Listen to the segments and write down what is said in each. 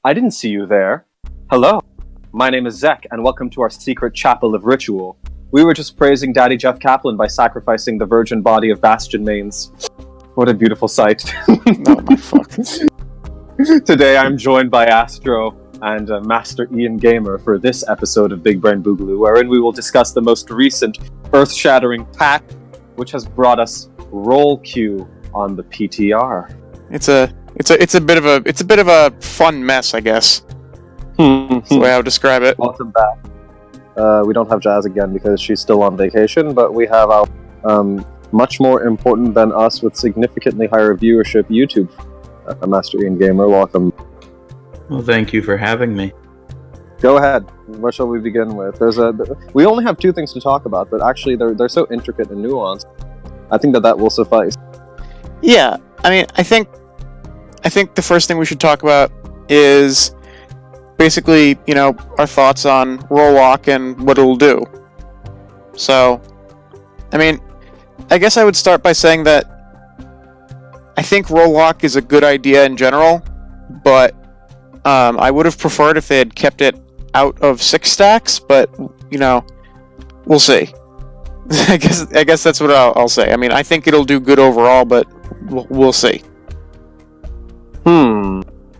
I didn't see you there. Hello, my name is Zek, and welcome to our secret chapel of ritual. We were just praising Daddy Jeff Kaplan by sacrificing the virgin body of Bastion Mains. What a beautiful sight. Oh my fuck. Today I'm joined by Astro and Master Ian Gamer for this episode of Big Brain Boogaloo, wherein we will discuss the most recent earth-shattering pack, which has brought us roll queue on the PTR. It's a bit of a fun mess, I guess. That's the way I would describe it. Welcome back. We don't have Jazz again because she's still on vacation, but we have our much more important than us with significantly higher viewership YouTube. Master Ian Gamer, welcome. Well, thank you for having me. Go ahead. What shall we begin with? We only have two things to talk about, but actually they're so intricate and nuanced. I think that will suffice. Yeah, I mean, I think the first thing we should talk about is basically, our thoughts on Rollock and what it'll do. So, I mean, I guess I would start by saying that I think Rollock is a good idea in general, but I would have preferred if they had kept it out of 6 stacks, but, we'll see. I guess that's what I'll say. I mean, I think it'll do good overall, but we'll see.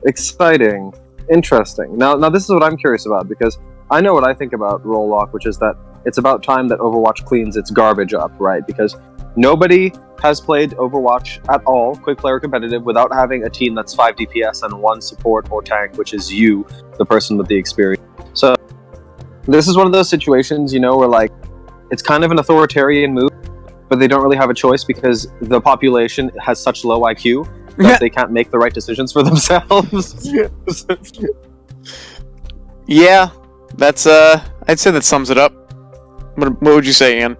Exciting. Interesting. Now this is what I'm curious about, because I know what I think about Rollock, which is that it's about time that Overwatch cleans its garbage up, right? Because nobody has played Overwatch at all, quick player competitive, without having a team that's 5 DPS and 1 support or tank, which is you, the person with the experience. So this is one of those situations, where like it's kind of an authoritarian move, but they don't really have a choice because the population has such low IQ that they can't make the right decisions for themselves. Yeah, that's I'd say that sums it up. What would you say, Ian?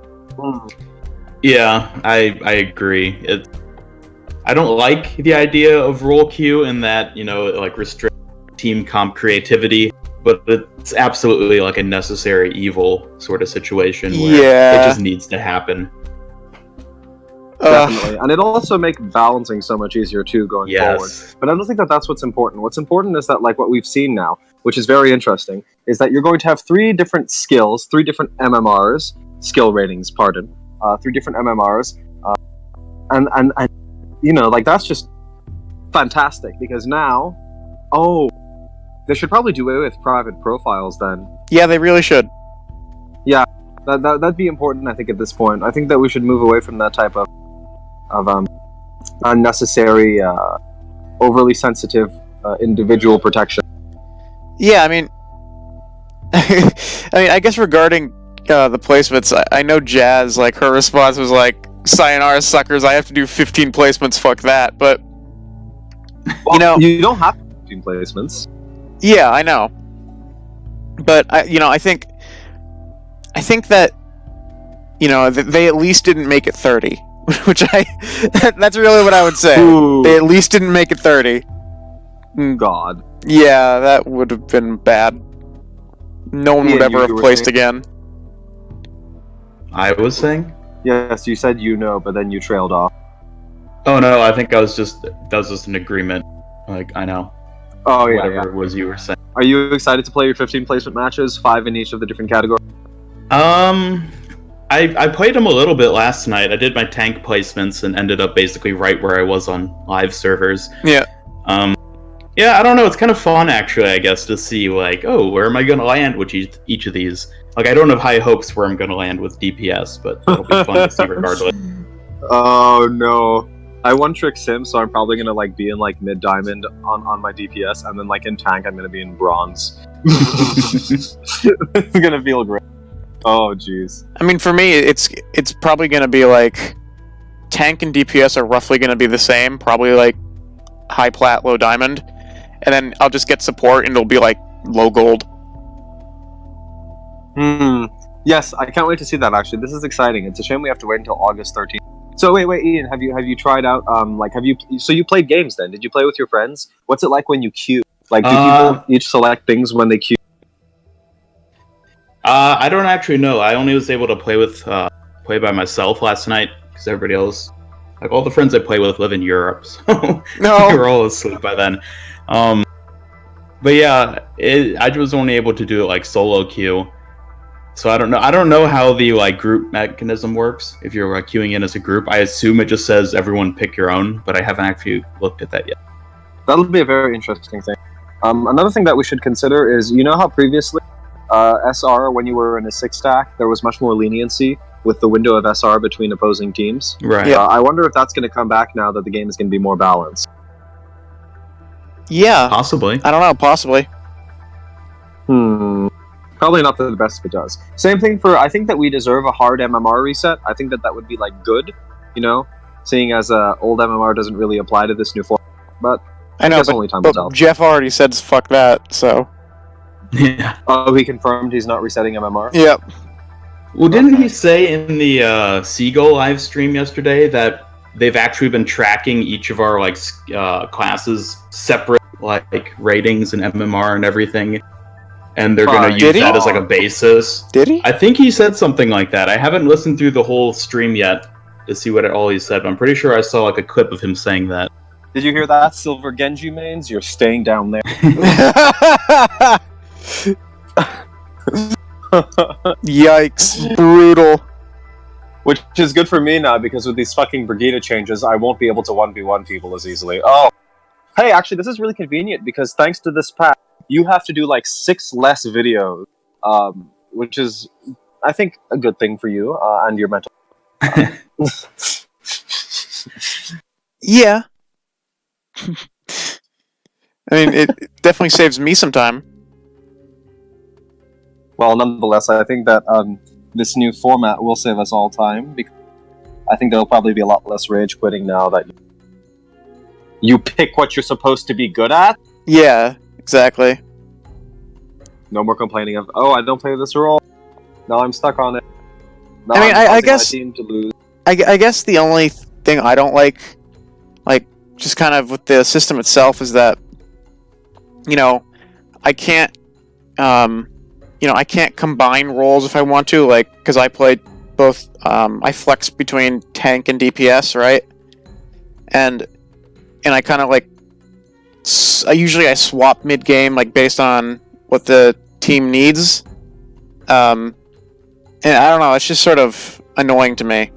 Yeah, I agree. I don't like the idea of roll queue in that, like restrict team comp creativity, but it's absolutely like a necessary evil sort of situation where it just needs to happen. Definitely. And it'll also make balancing so much easier too going forward. But I don't think that that's what's important. What's important is that, like, what we've seen now, which is very interesting, is that you're going to have 3 different skills, 3 different MMRs, skill ratings, 3 different MMRs, and like, that's just fantastic, because now, they should probably do away with private profiles then. Yeah, they really should. Yeah, that'd be important, I think, at this point. I think that we should move away from that type of unnecessary, overly sensitive individual protection. Yeah, I mean, I guess regarding the placements, I know Jazz, like, her response was like, "Sayonara, suckers! I have to do 15 placements. Fuck that!" But you don't have 15 placements. Yeah, I know. But I think that they at least didn't make it 30. Which that's really what I would say. Ooh. They at least didn't make it 30. God. Yeah, that would have been bad. No one would ever have placed again. I was saying? Yes, you said but then you trailed off. Oh no, I think that was just an agreement. Like, I know. Oh yeah, Whatever it was you were saying. Are you excited to play your 15 placement matches, 5 in each of the different categories? I played them a little bit last night. I did my tank placements and ended up basically right where I was on live servers. Yeah. Yeah, I don't know. It's kind of fun, actually, I guess, to see, like, where am I going to land with each of these? Like, I don't have high hopes where I'm going to land with DPS, but it'll be fun to see regardless. Oh, no. I one-trick sim, so I'm probably going to, like, be in, like, mid-diamond on my DPS, and then, like, in tank, I'm going to be in bronze. It's going to feel great. Oh, jeez. I mean, for me, it's probably going to be, like, tank and DPS are roughly going to be the same, probably, like, high plat, low diamond, and then I'll just get support, and it'll be, like, low gold. Yes, I can't wait to see that, actually. This is exciting. It's a shame we have to wait until August 13th. So, wait, Ian, have you tried out, so you played games, then? Did you play with your friends? What's it like when you queue? Like, do people each select things when they queue? I don't actually know. I only was able to play by myself last night because everybody else, like all the friends I play with, live in Europe, so No. we were all asleep by then. But yeah, I was only able to do it like solo queue. So I don't know. I don't know how the like group mechanism works. If you're queuing in as a group, I assume it just says everyone pick your own, but I haven't actually looked at that yet. That'll be a very interesting thing. Another thing that we should consider is, you know how previously SR, when you were in a 6-stack, there was much more leniency with the window of SR between opposing teams. Right. Yeah. I wonder if that's going to come back now that the game is going to be more balanced. Yeah, Possibly. I don't know, possibly. Probably not for the best if it does. Same thing for, I think that we deserve a hard MMR reset. I think that would be like good, you know, seeing as old MMR doesn't really apply to this new form. But I know, guess only time will but tell. Jeff already said fuck that, so. Yeah. Oh, he confirmed he's not resetting MMR? Yep. Well, didn't he say in the Seagull live stream yesterday that they've actually been tracking each of our like classes separate like ratings and MMR and everything, and they're going to use that as like a basis? Did he? I think he said something like that. I haven't listened through the whole stream yet to see what all he said, but I'm pretty sure I saw like a clip of him saying that. Did you hear that, Silver Genji mains? You're staying down there. Yikes. Brutal. Which is good for me now, because with these fucking Brigida changes, I won't be able to 1v1 people as easily. Oh! Hey, actually, this is really convenient, because thanks to this patch, you have to do like 6 less videos, which is, I think, a good thing for you, and your mental. Yeah. I mean, it definitely saves me some time. Well, nonetheless, I think that this new format will save us all time, because I think there'll probably be a lot less rage quitting now that you pick what you're supposed to be good at. Yeah, exactly. No more complaining of, oh, I don't play this role. Now I'm stuck on it. Now I mean, I'm I causing guess- my team to lose. I guess the only thing I don't like, just kind of with the system itself, is that, you know, I can't, I can't combine roles if I want to, like, because I played both, I flex between tank and DPS, right? And I kind of, like, I swap mid-game, like, based on what the team needs. And I don't know, it's just sort of annoying to me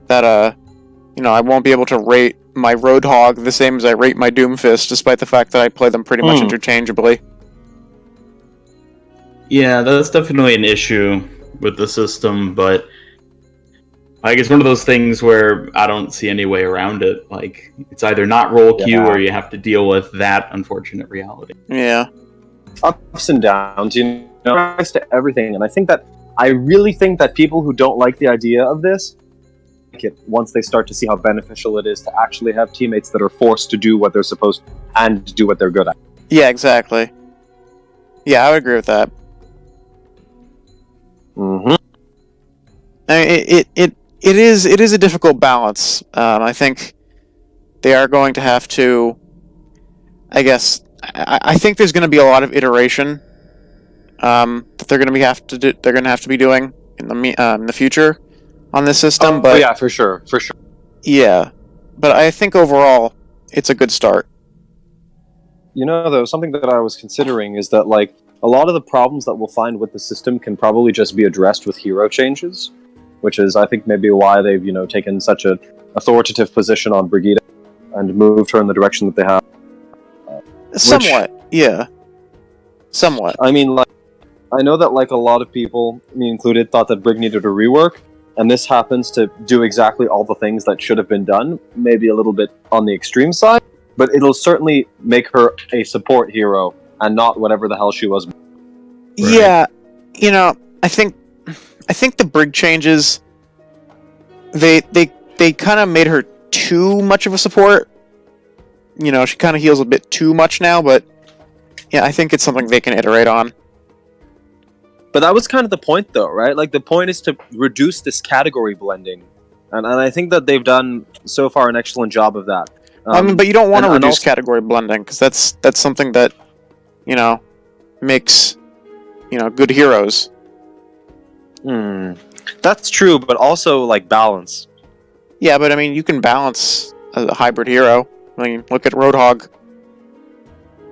that, I won't be able to rate my Roadhog the same as I rate my Doomfist, despite the fact that I play them pretty much interchangeably. Yeah, that's definitely an issue with the system, but like it's one of those things where I don't see any way around it. Like, it's either not roll queue or you have to deal with that unfortunate reality. Yeah. Ups and downs, you know, next to everything. And I really think that people who don't like the idea of this, like it once they start to see how beneficial it is to actually have teammates that are forced to do what they're supposed to and do what they're good at. Yeah, exactly. Yeah, I would agree with that. Mm-hmm. I mean, it is a difficult balance. I think they are going to have to. I guess I think there's going to be a lot of iteration that they're going to have to do. They're going to have to be doing in the future on this system. But yeah, for sure. yeah, but I think overall it's a good start. You know, though, something that I was considering is that, like, a lot of the problems that we'll find with the system can probably just be addressed with hero changes, which is, I think, maybe why they've, taken such an authoritative position on Brigida and moved her in the direction that they have. Somewhat, yeah. Somewhat. I mean, like, I know that, like, a lot of people, me included, thought that Brig needed a rework, and this happens to do exactly all the things that should have been done, maybe a little bit on the extreme side, but it'll certainly make her a support hero and not whatever the hell she was. Yeah, I think the Brig changes, they kind of made her too much of a support. She kind of heals a bit too much now, but yeah, I think it's something they can iterate on. But that was kind of the point, though, right? Like, the point is to reduce this category blending, and I think that they've done so far an excellent job of that. But you don't want to reduce category blending, because that's something that makes good heroes. That's true, but also, like, balance. Yeah, but I mean, you can balance a hybrid hero. I mean, look at Roadhog.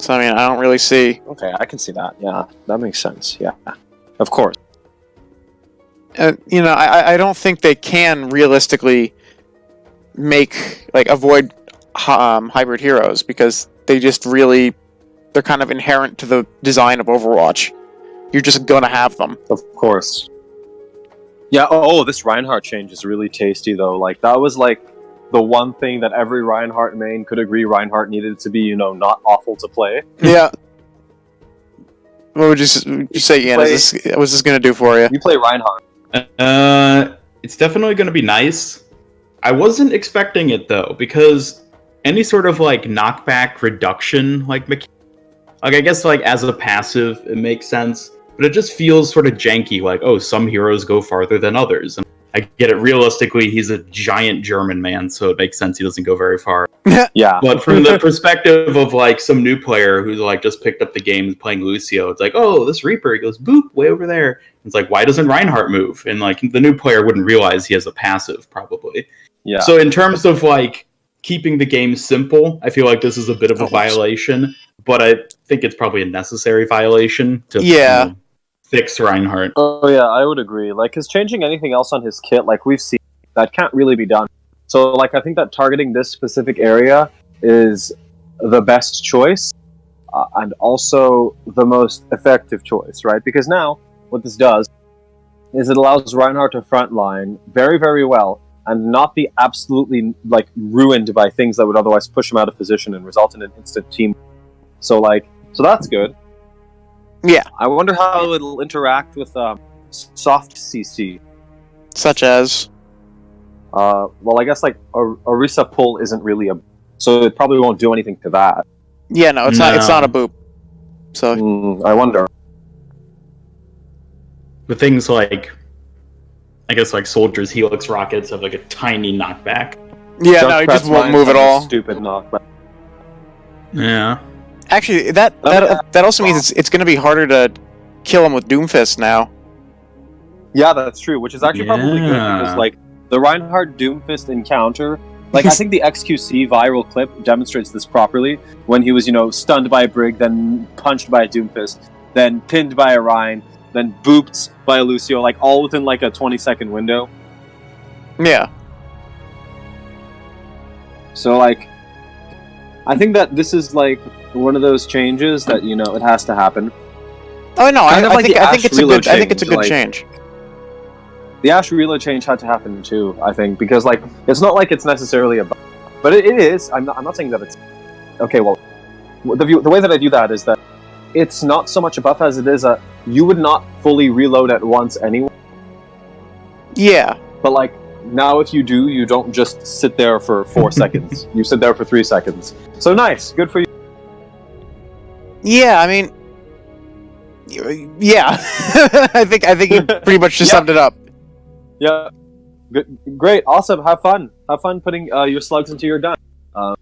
So I mean, I don't really see. Okay, I can see that. Yeah, that makes sense. Yeah, of course. You know, I don't think they can realistically avoid hybrid heroes because they're kind of inherent to the design of Overwatch. You're just gonna have them. Of course. Yeah. Oh, this Reinhardt change is really tasty though. Like that was like the one thing that every Reinhardt main could agree Reinhardt needed to be, not awful to play. Yeah. What would you say, Ian? What's this gonna do for you? You play Reinhardt. It's definitely going to be nice. I wasn't expecting it though, because any sort of like knockback reduction, like I guess like as a passive, it makes sense, but it just feels sort of janky. Like, oh, some heroes go farther than others. And I get it. Realistically, he's a giant German man, so it makes sense he doesn't go very far. Yeah. But from the perspective of like some new player who's like just picked up the game playing Lucio, it's like, oh, this Reaper, he goes boop way over there. It's like, why doesn't Reinhardt move? And like the new player wouldn't realize he has a passive probably. Yeah. So in terms of like keeping the game simple, I feel like this is a bit of a violation, but I think it's probably a necessary violation to fix Reinhardt. Oh yeah, I would agree. Like, because changing anything else on his kit, like we've seen, that can't really be done. So like, I think that targeting this specific area is the best choice, and also the most effective choice, right? Because now, what this does is it allows Reinhardt to frontline very, very well, and not be absolutely like ruined by things that would otherwise push him out of position and result in an instant team. So that's good. Yeah. I wonder how it'll interact with soft CC. Such as? Well, I guess like Orisa pull isn't really so it probably won't do anything to that. Yeah, no, it's not a boop. So I wonder. But things like, I guess like Soldier's Helix rockets have like a tiny knockback. Yeah, no, he just won't move at all. Stupid knockback. Yeah. Actually, that also means it's going to be harder to kill him with Doomfist now. Yeah, that's true. Which is actually probably good because like the Reinhardt Doomfist encounter, like I think the XQC viral clip demonstrates this properly when he was stunned by a Brig, then punched by a Doomfist, then pinned by a Rein, then booped by a Lucio, like all within like a 20-second window. Yeah. So like, I think that this is like one of those changes that it has to happen. Oh no, I think it's a good change. The Ashe reload change had to happen too, I think, because like it's not like it's necessarily a buff, but it is. I'm not saying that it's okay. Well, the way that I view that is that it's not so much a buff as it is you would not fully reload at once anyway. Yeah, but like now, if you do, you don't just sit there for 4 seconds. You sit there for 3 seconds. So nice, good for you. Yeah, I mean, yeah, I think you pretty much just summed it up. Yeah, good, great, awesome. Have fun putting your slugs into your gun. I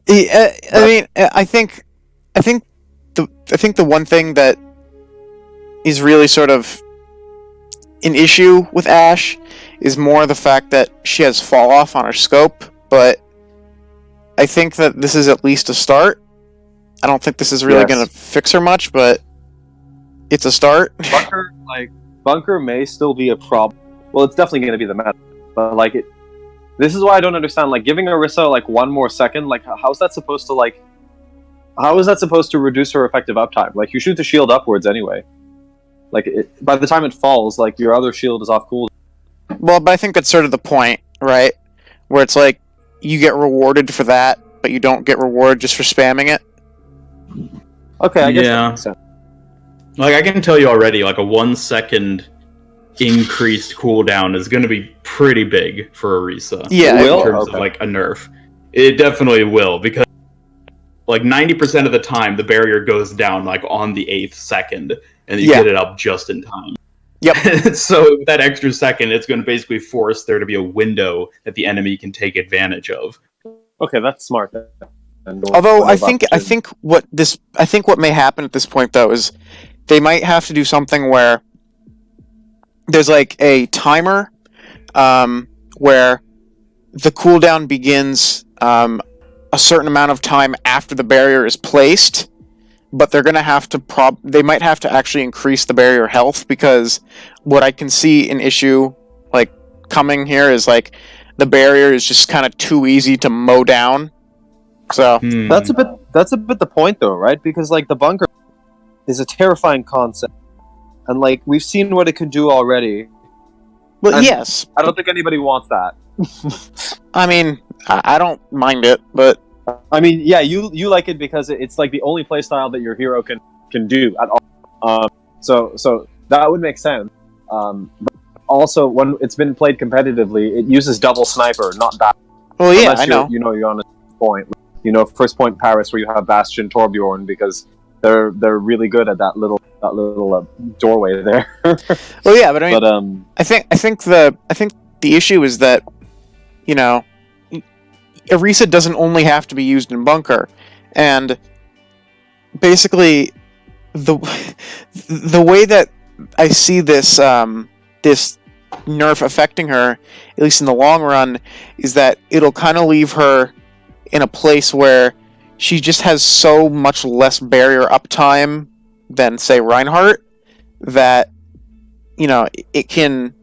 mean, I think the one thing that is really sort of an issue with Ashe is more the fact that she has fall off on her scope, but I think that this is at least a start. I don't think this is really going to fix her much, but it's a start. Bunker may still be a problem. Well, it's definitely going to be the meta, but like this is why I don't understand. Like giving Orisa like 1 more second, like how is that supposed to reduce her effective uptime? Like you shoot the shield upwards anyway. Like by the time it falls, like your other shield is off cooldown. Well, but I think that's sort of the point, right? Where it's like you get rewarded for that, but you don't get rewarded just for spamming it. Okay, I guess that makes sense. Like I can tell you already, like a 1 second increased cooldown is going to be pretty big for Orisa. Yeah, in terms of like a nerf, it definitely will, because like 90% of the time the barrier goes down like on the 8th second, and you get it up just in time. Yep. So that extra second, it's going to basically force there to be a window that the enemy can take advantage of. Okay, that's smart. Although I think what may happen at this point though is they might have to do something where there's like a timer where the cooldown begins a certain amount of time after the barrier is placed, but they're going to have to they might have to actually increase the barrier health, because what I can see an issue like coming here is like the barrier is just kind of too easy to mow down. So That's a bit the point though, right? Because like the bunker is a terrifying concept. And like we've seen what it can do already. well, And yes, I don't think anybody wants that. I mean, I don't mind it, but I mean, yeah, you like it because it's like the only playstyle that your hero can do at all. So that would make sense. But also, when it's been played competitively, it uses double sniper, not that. well, yeah, Unless I know. you're on a point. First point Paris, where you have Bastion, Torbjorn, because they're really good at that little doorway there. Well, yeah, but I mean, But I think the issue is that, you know, Orisa doesn't only have to be used in bunker, and basically the way that I see this this nerf affecting her, at least in the long run, is that it'll kind of leave her in a place where she just has so much less barrier uptime than, say, Reinhardt, that, you know, it can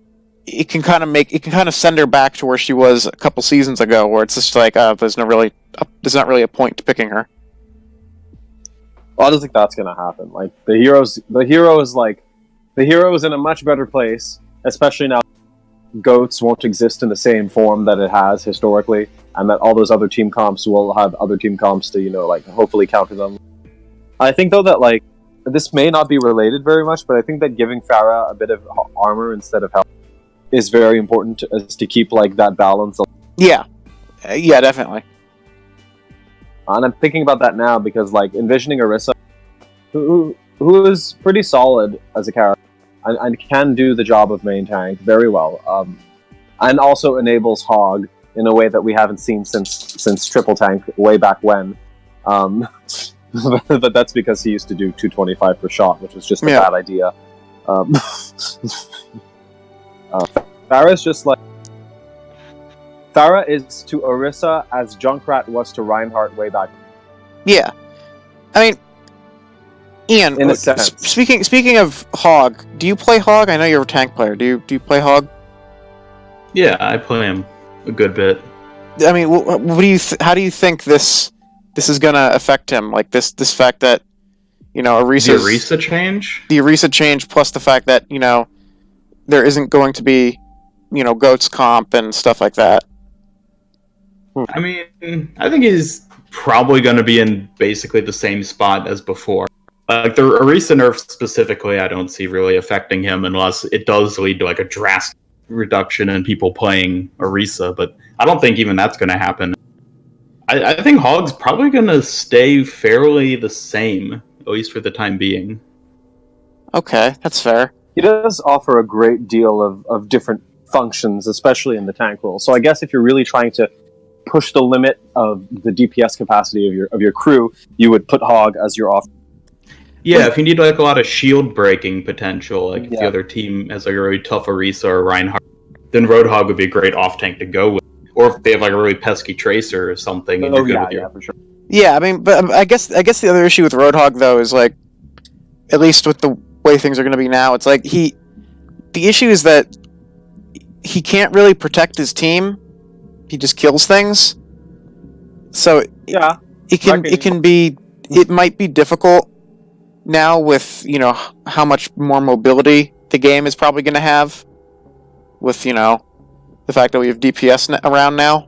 kind of send her back to where she was a couple seasons ago, where it's just like there's not really a point to picking her. well, I don't think that's gonna happen. Like the hero is in a much better place, especially now. Goats won't exist in the same form that it has historically, and that all those other team comps will have other team comps to hopefully counter them. I think though that like this may not be related very much, but I think that giving Pharah a bit of armor instead of health is very important to keep like that balance. Yeah, yeah, definitely. And I'm thinking about that now because like envisioning Orisa, who is pretty solid as a character and can do the job of main tank very well, and also enables Hog in a way that we haven't seen since triple tank way back when. But that's because he used to do 225 per shot, which was just a bad idea. Pharah's just like Pharah is to Orisa as Junkrat was to Reinhardt way back. Yeah, I mean, Ian, In a sense. speaking of Hog, do you play Hog? I know you're a tank player. Do you play Hog? Yeah, I play him a good bit. I mean, what do you how do you think this is gonna affect him? Like this fact that, you know, The Orisa change? the Orisa change, plus the fact that, you know, there isn't going to be, you know, Goats comp and stuff like that. I mean, I think he's probably going to be in basically the same spot as before. Like the Orisa nerf specifically, I don't see really affecting him unless it does lead to like a drastic reduction in people playing Orisa, but I don't think even that's going to happen. I think Hog's probably going to stay fairly the same, at least for the time being. Okay, that's fair. He does offer a great deal of different functions, especially in the tank role. So I guess if you're really trying to push the limit of the DPS capacity of your crew, you would put Hog as your off. Yeah, if you need like a lot of shield breaking potential, like if the other team has like a really tough Orisa or Reinhardt, then Roadhog would be a great off tank to go with. Or if they have like a really pesky Tracer or something. And For sure. Yeah, I mean, but I guess the other issue with Roadhog though is like, at least with the way things are going to be now, it's like the issue is that he can't really protect his team. He just kills things. So Yeah, it might be difficult now with, you know, how much more mobility the game is probably going to have with, you know, the fact that we have DPS around now.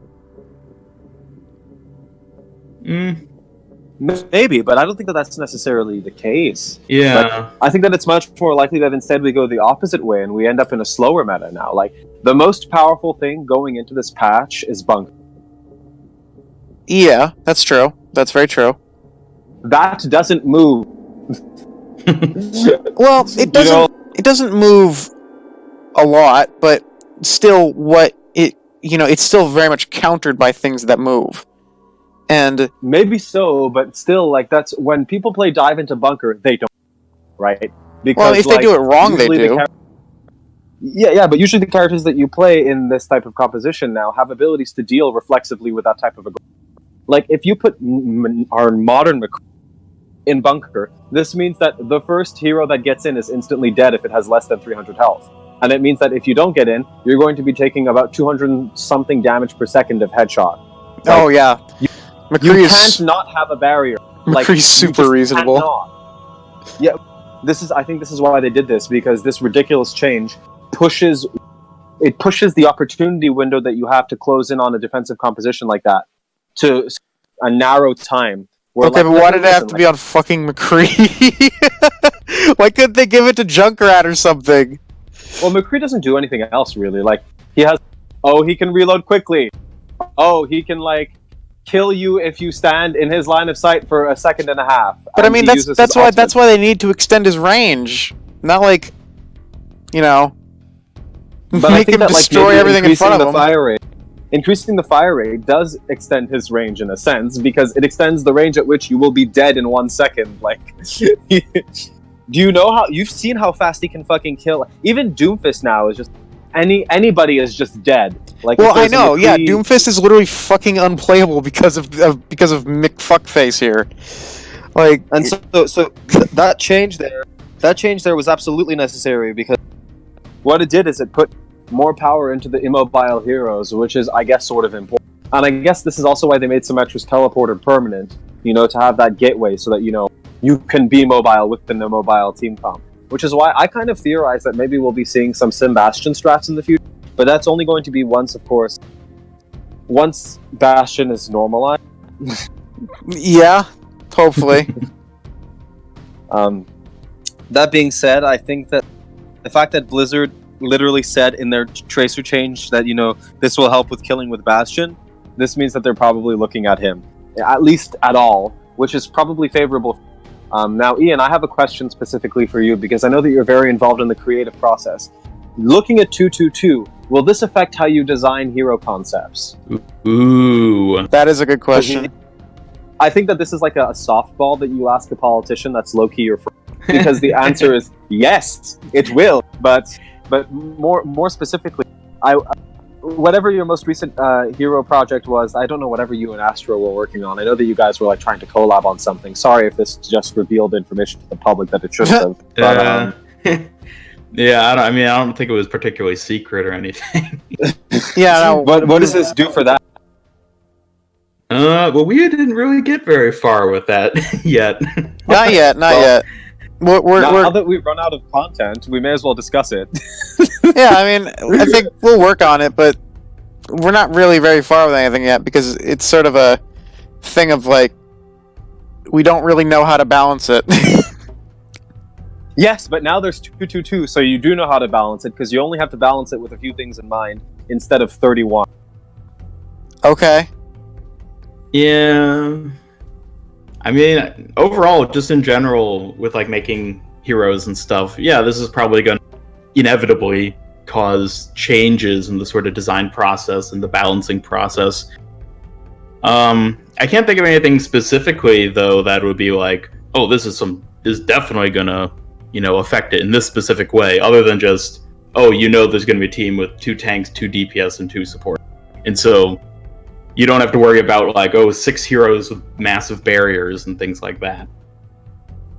maybe, but I don't think that that's necessarily the case. Yeah. Like, I think that it's much more likely that instead we go the opposite way and we end up in a slower meta now. Like, the most powerful thing going into this patch is bunker. Yeah, that's true. That's very true. That doesn't move. Well, it doesn't. It doesn't move a lot, but still, it's still very much countered by things that move. And Maybe so, but still, like, that's when people play dive into bunker, they don't, right? Because, well, if they do it wrong, they usually do. Yeah, but usually the characters that you play in this type of composition now have abilities to deal reflexively with that type of a. Like, if you put our modern McCree in bunker, this means that the first hero that gets in is instantly dead if it has less than 300 health. And it means that if you don't get in, you're going to be taking about 200 something damage per second of headshot. Oh yeah, You can't not have a barrier. McCree's super reasonable. Cannot. Yeah, I think this is why they did this, because this ridiculous change pushes the opportunity window that you have to close in on a defensive composition like that to a narrow time. Where, okay, but why did it have to be on fucking McCree? Why couldn't they give it to Junkrat or something? Well, McCree doesn't do anything else really. Like, he can reload quickly. Oh, he can kill you if you stand in his line of sight for a second and a half. But I mean, that's why they need to extend his range, not but make him destroy everything in front of him. Increasing the fire rate does extend his range in a sense, because it extends the range at which you will be dead in 1 second. Like, do you know how you've seen how fast he can fucking kill? Even Doomfist now is just anybody is just dead. Like, well, I know, yeah, Doomfist is literally fucking unplayable because of McFuckface here. Like, and so that change there was absolutely necessary, because what it did is it put more power into the immobile heroes, which is, I guess, sort of important. And I guess this is also why they made Symmetra's teleporter permanent, to have that gateway so that, you can be mobile within the mobile team comp. Which is why I kind of theorize that maybe we'll be seeing some Bastion strats in the future, but that's only going to be once Bastion is normalized. Yeah, hopefully. That being said, I think that the fact that Blizzard literally said in their tracer change that this will help with killing with Bastion, this means that they're probably looking at him, at least at all, which is probably favorable. Now, Ian, I have a question specifically for you, because I know that you're very involved in the creative process. Looking at 222, will this affect how you design hero concepts? Ooh, that is a good question. I think that this is like a softball that you ask a politician that's low-key your friend, because the answer is yes, it will. But more specifically, whatever your most recent hero project was, I don't know, whatever you and Astro were working on. I know that you guys were trying to collab on something. Sorry if this just revealed information to the public that it shouldn't have. But, yeah, I don't think it was particularly secret or anything. Yeah, no. What does this do for that? Well, we didn't really get very far with that yet. Not yet. Now that we've run out of content, we may as well discuss it. Yeah, I mean, I think we'll work on it, but we're not really very far with anything yet, because it's sort of a thing of we don't really know how to balance it. Yes, but now there's 222, so you do know how to balance it, because you only have to balance it with a few things in mind instead of 31. Okay. Yeah. I mean, overall, just in general, with making heroes and stuff, yeah, this is probably going to inevitably cause changes in the sort of design process and the balancing process. I can't think of anything specifically, though, that would be oh, this is definitely gonna, affect it in this specific way, other than just, oh, there's gonna be a team with 2 tanks, 2 DPS, and 2 support. And so you don't have to worry about 6 heroes with massive barriers and things like that.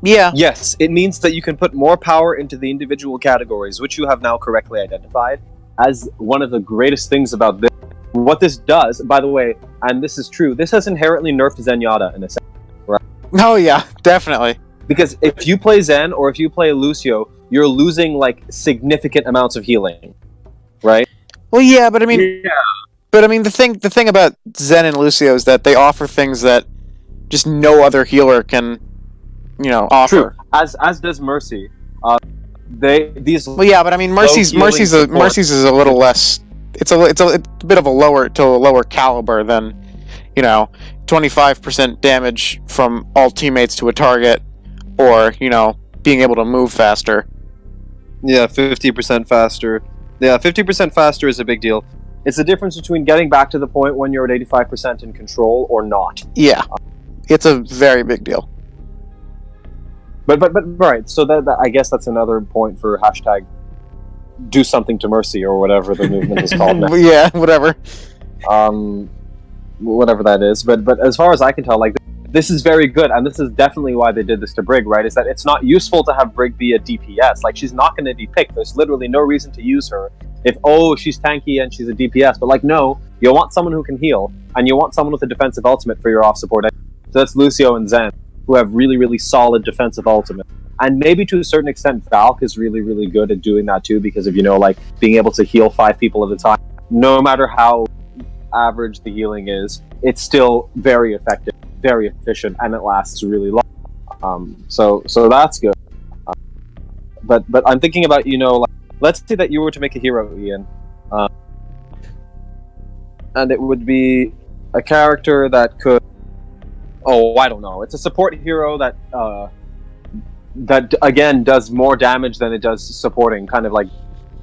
Yeah. Yes, it means that you can put more power into the individual categories, which you have now correctly identified as one of the greatest things about this. What this does, by the way, and this is true, this has inherently nerfed Zenyatta in a sense, right? Oh yeah, definitely. Because if you play Zen or if you play Lucio, you're losing significant amounts of healing, right? Well, yeah, but I mean, the thing about Zen and Lucio is that they offer things that just no other healer can, offer. True. As does Mercy. Well, yeah, but I mean, Mercy's is a little less. It's a bit of a lower caliber than, 25% damage from all teammates to a target, or being able to move faster. Yeah, 50% faster. Yeah, 50% faster is a big deal. It's the difference between getting back to the point when you're at 85% in control or not. Yeah, it's a very big deal. But right, so that I guess that's another point for hashtag do something to Mercy or whatever the movement is called now. Yeah, whatever. whatever that is. But as far as I can tell, like this is very good, and this is definitely why they did this to Brig, right? Is that it's not useful to have Brig be a DPS. Like she's not going to be picked. There's literally no reason to use her if she's tanky and she's a DPS. But like no, you want someone who can heal, and you want someone with a defensive ultimate for your off support. So that's Lucio and Zen, who have really, really solid defensive ultimate. And maybe to a certain extent, Valk is really, really good at doing that too, because of, like being able to heal 5 people at a time. No matter how average the healing is, it's still very effective, very efficient, and it lasts really long. So that's good. But I'm thinking about, like, let's say that you were to make a hero, Ian, and it would be a character that could. Oh, I don't know. It's a support hero that again does more damage than it does supporting. Kind of like,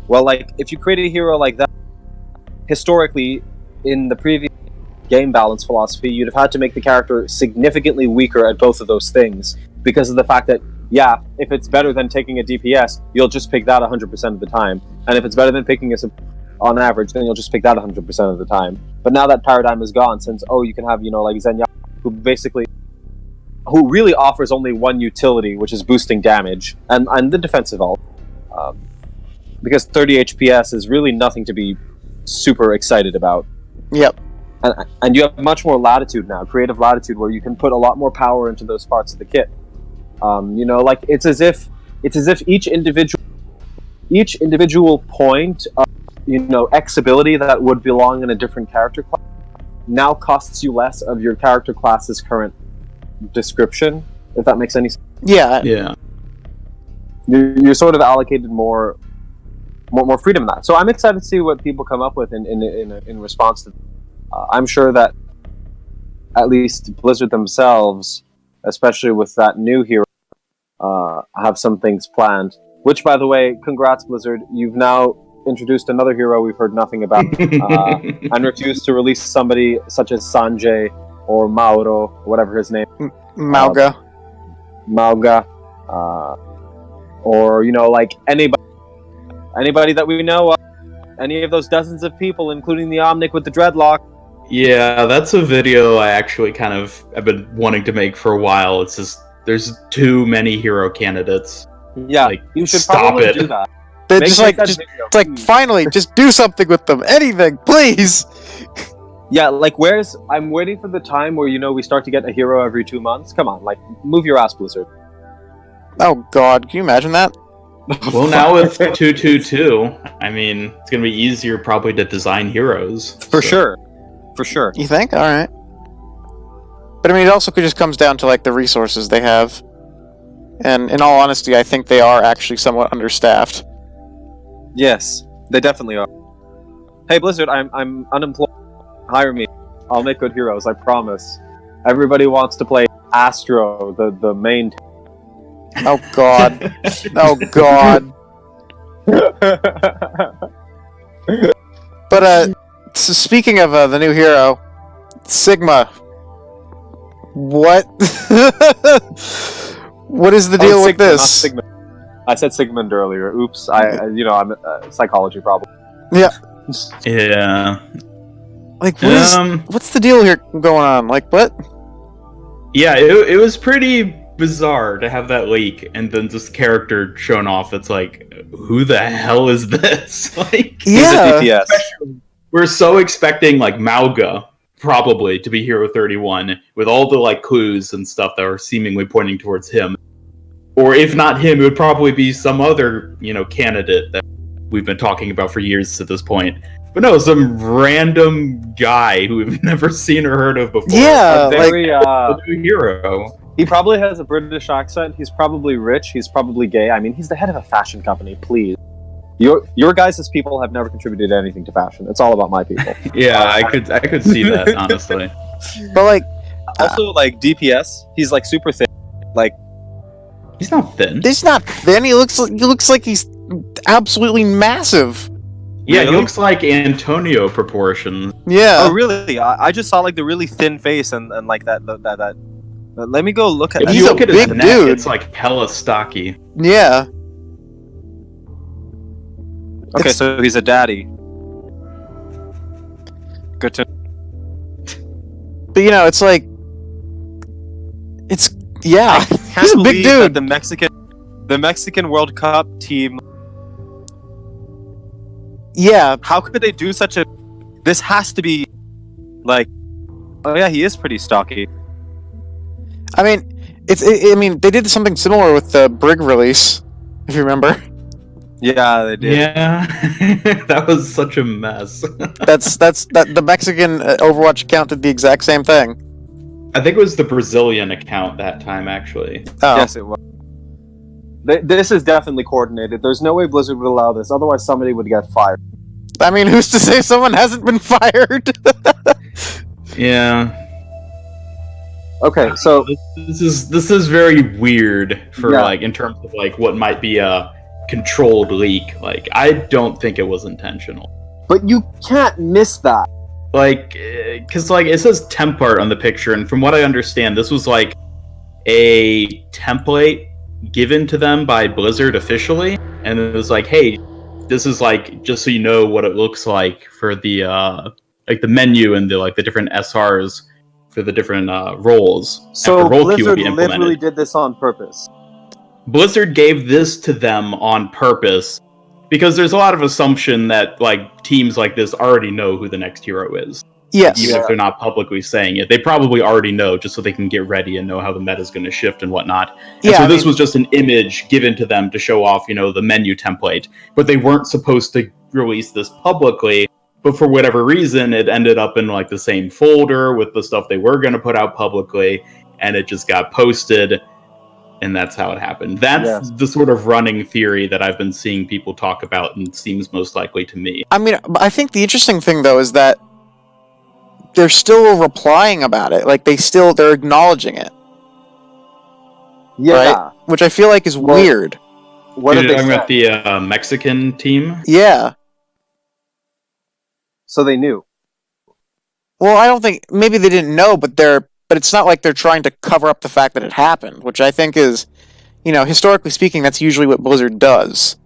well, like if you create a hero like that, historically, in the previous game balance philosophy, you'd have had to make the character significantly weaker at both of those things because of the fact that, yeah, if it's better than taking a DPS, you'll just pick that 100% of the time, and if it's better than picking on average, then you'll just pick that 100% of the time. But now that paradigm is gone, since you can have like Zenya, who really offers only one utility, which is boosting damage and the defensive ult, because 30 HPS is really nothing to be super excited about. Yep. And you have much more latitude now, creative latitude, where you can put a lot more power into those parts of the kit. Like it's as if each individual point of X ability that would belong in a different character class now costs you less of your character class's current description, if that makes any sense. Yeah. You're sort of allocated more freedom in that. So I'm excited to see what people come up with in response to. I'm sure that at least Blizzard themselves, especially with that new hero, have some things planned. Which, by the way, congrats Blizzard! You've now introduced another hero we've heard nothing about, and refused to release somebody such as Sanjay or Mauro, whatever his name. Mauga. Or like anybody that we know of, any of those dozens of people, including the Omnic with the dreadlock. Yeah, that's a video I actually I've been wanting to make for a while. It's just there's too many hero candidates. Yeah, like, you should stop probably it. do that. They're Make just that like, video, please. finally, just do something with them. Anything, please. Yeah, like I'm waiting for the time where we start to get a hero every 2 months. Come on, like move your ass, Blizzard. Oh God, can you imagine that? Well, now with 222, I mean, it's gonna be easier probably to design heroes. For sure. You think? All right. But I mean, it also just comes down to like the resources they have, and in all honesty, I think they are actually somewhat understaffed. Yes, they definitely are. Hey, Blizzard, I'm unemployed. Hire me. I'll make good heroes, I promise. Everybody wants to play Astro, the main. Oh God. Oh God. But so speaking of the new hero, Sigma. What? What is the deal with Sigma, this? not Sigmund. I said Sigmund earlier. Oops. I'm a psychology problem. Yeah. Yeah. Like, what's the deal here going on? Like, what? Yeah, it was pretty bizarre to have that leak and then this character shown off. It's like, who the hell is this? Like, yeah. He's a DPS. We're so expecting like Mauga probably to be Hero 31 with all the like clues and stuff that are seemingly pointing towards him. Or if not him, it would probably be some other, candidate that we've been talking about for years at this point. But no, some random guy who we've never seen or heard of before. Yeah, a new hero. He probably has a British accent. He's probably rich. He's probably gay. I mean, he's the head of a fashion company. Please, your guys' people have never contributed anything to fashion. It's all about my people. Yeah, I could see that honestly. But like, also like DPS, he's like super thin. Like, he's not thin. he's not thin. He looks like he's absolutely massive. Yeah, he looks like Antonio proportions. Yeah. Oh, really? I just saw like the really thin face and like that. Let me go look at. If that. you look at his big neck, dude. it's like hella stocky. Yeah. Okay, so he's a daddy. Good to. But it's like, it's I he's can't a big believe dude. that the Mexican World Cup team. Yeah, How could they do such a? This has to be, like, oh yeah, he is pretty stocky. I mean, I mean, they did something similar with the Brig release, if you remember. Yeah, they did. Yeah, that was such a mess. That's the Mexican Overwatch account did the exact same thing. I think it was the Brazilian account that time, actually. Oh, Yes, it was. This is definitely coordinated. There's no way Blizzard would allow this. Otherwise, somebody would get fired. I mean, who's to say someone hasn't been fired? Yeah. Okay, so This is very weird for Yeah. like in terms of like what might be a controlled leak. Like I don't think it was intentional. but you can't miss that. Like because like it says temp art on the picture, and from what I understand, this was like a template given to them by Blizzard officially, and it was like, hey, this is like just so you know what it looks like for the like the menu and the like the different SRs for the different roles. So after role queue would Blizzard be implemented. literally did this on purpose. Blizzard gave this to them on purpose because there's a lot of assumption that like teams like this already know who the next hero is. yes. Even if they're not publicly saying it, they probably already know just so they can get ready and know how the meta is going to shift and whatnot. And Yeah, so I this mean- was just an image given to them to show off, the menu template. But they weren't supposed to release this publicly. But for whatever reason, it ended up in like the same folder with the stuff they were going to put out publicly, and it just got posted. And that's how it happened. That's Yes. the sort of running theory that I've been seeing people talk about and seems most likely to me. I mean, I think the interesting thing though is that they're still replying about it. Like they're acknowledging it, Yeah. which I feel like is Well- weird. What You're did they talking say? about the Mexican team? Yeah. So they knew. Well, I don't think maybe they didn't know, but it's not like they're trying to cover up the fact that it happened, which I think is, historically speaking, that's usually what Blizzard does.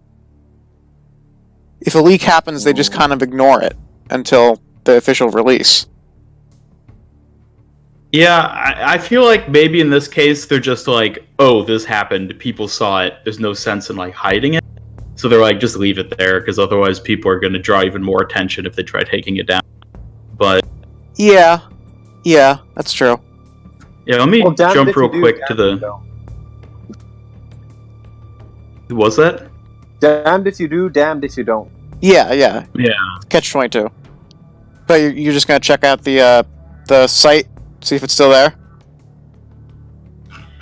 If a leak happens, they just kind of ignore it until the official release. Yeah, I feel like maybe in this case they're just like, oh, this happened, people saw it, there's no sense in like hiding it. So they're like, just leave it there, because otherwise people are going to draw even more attention if they try taking it down. But Yeah, that's true. yeah, let me Well, damned jump if real you do, quick to damned if you the... don't. Was that? Damned if you do, damned if you don't. Yeah. Yeah. Catch-22. But you're just gonna check out the site, see if it's still there.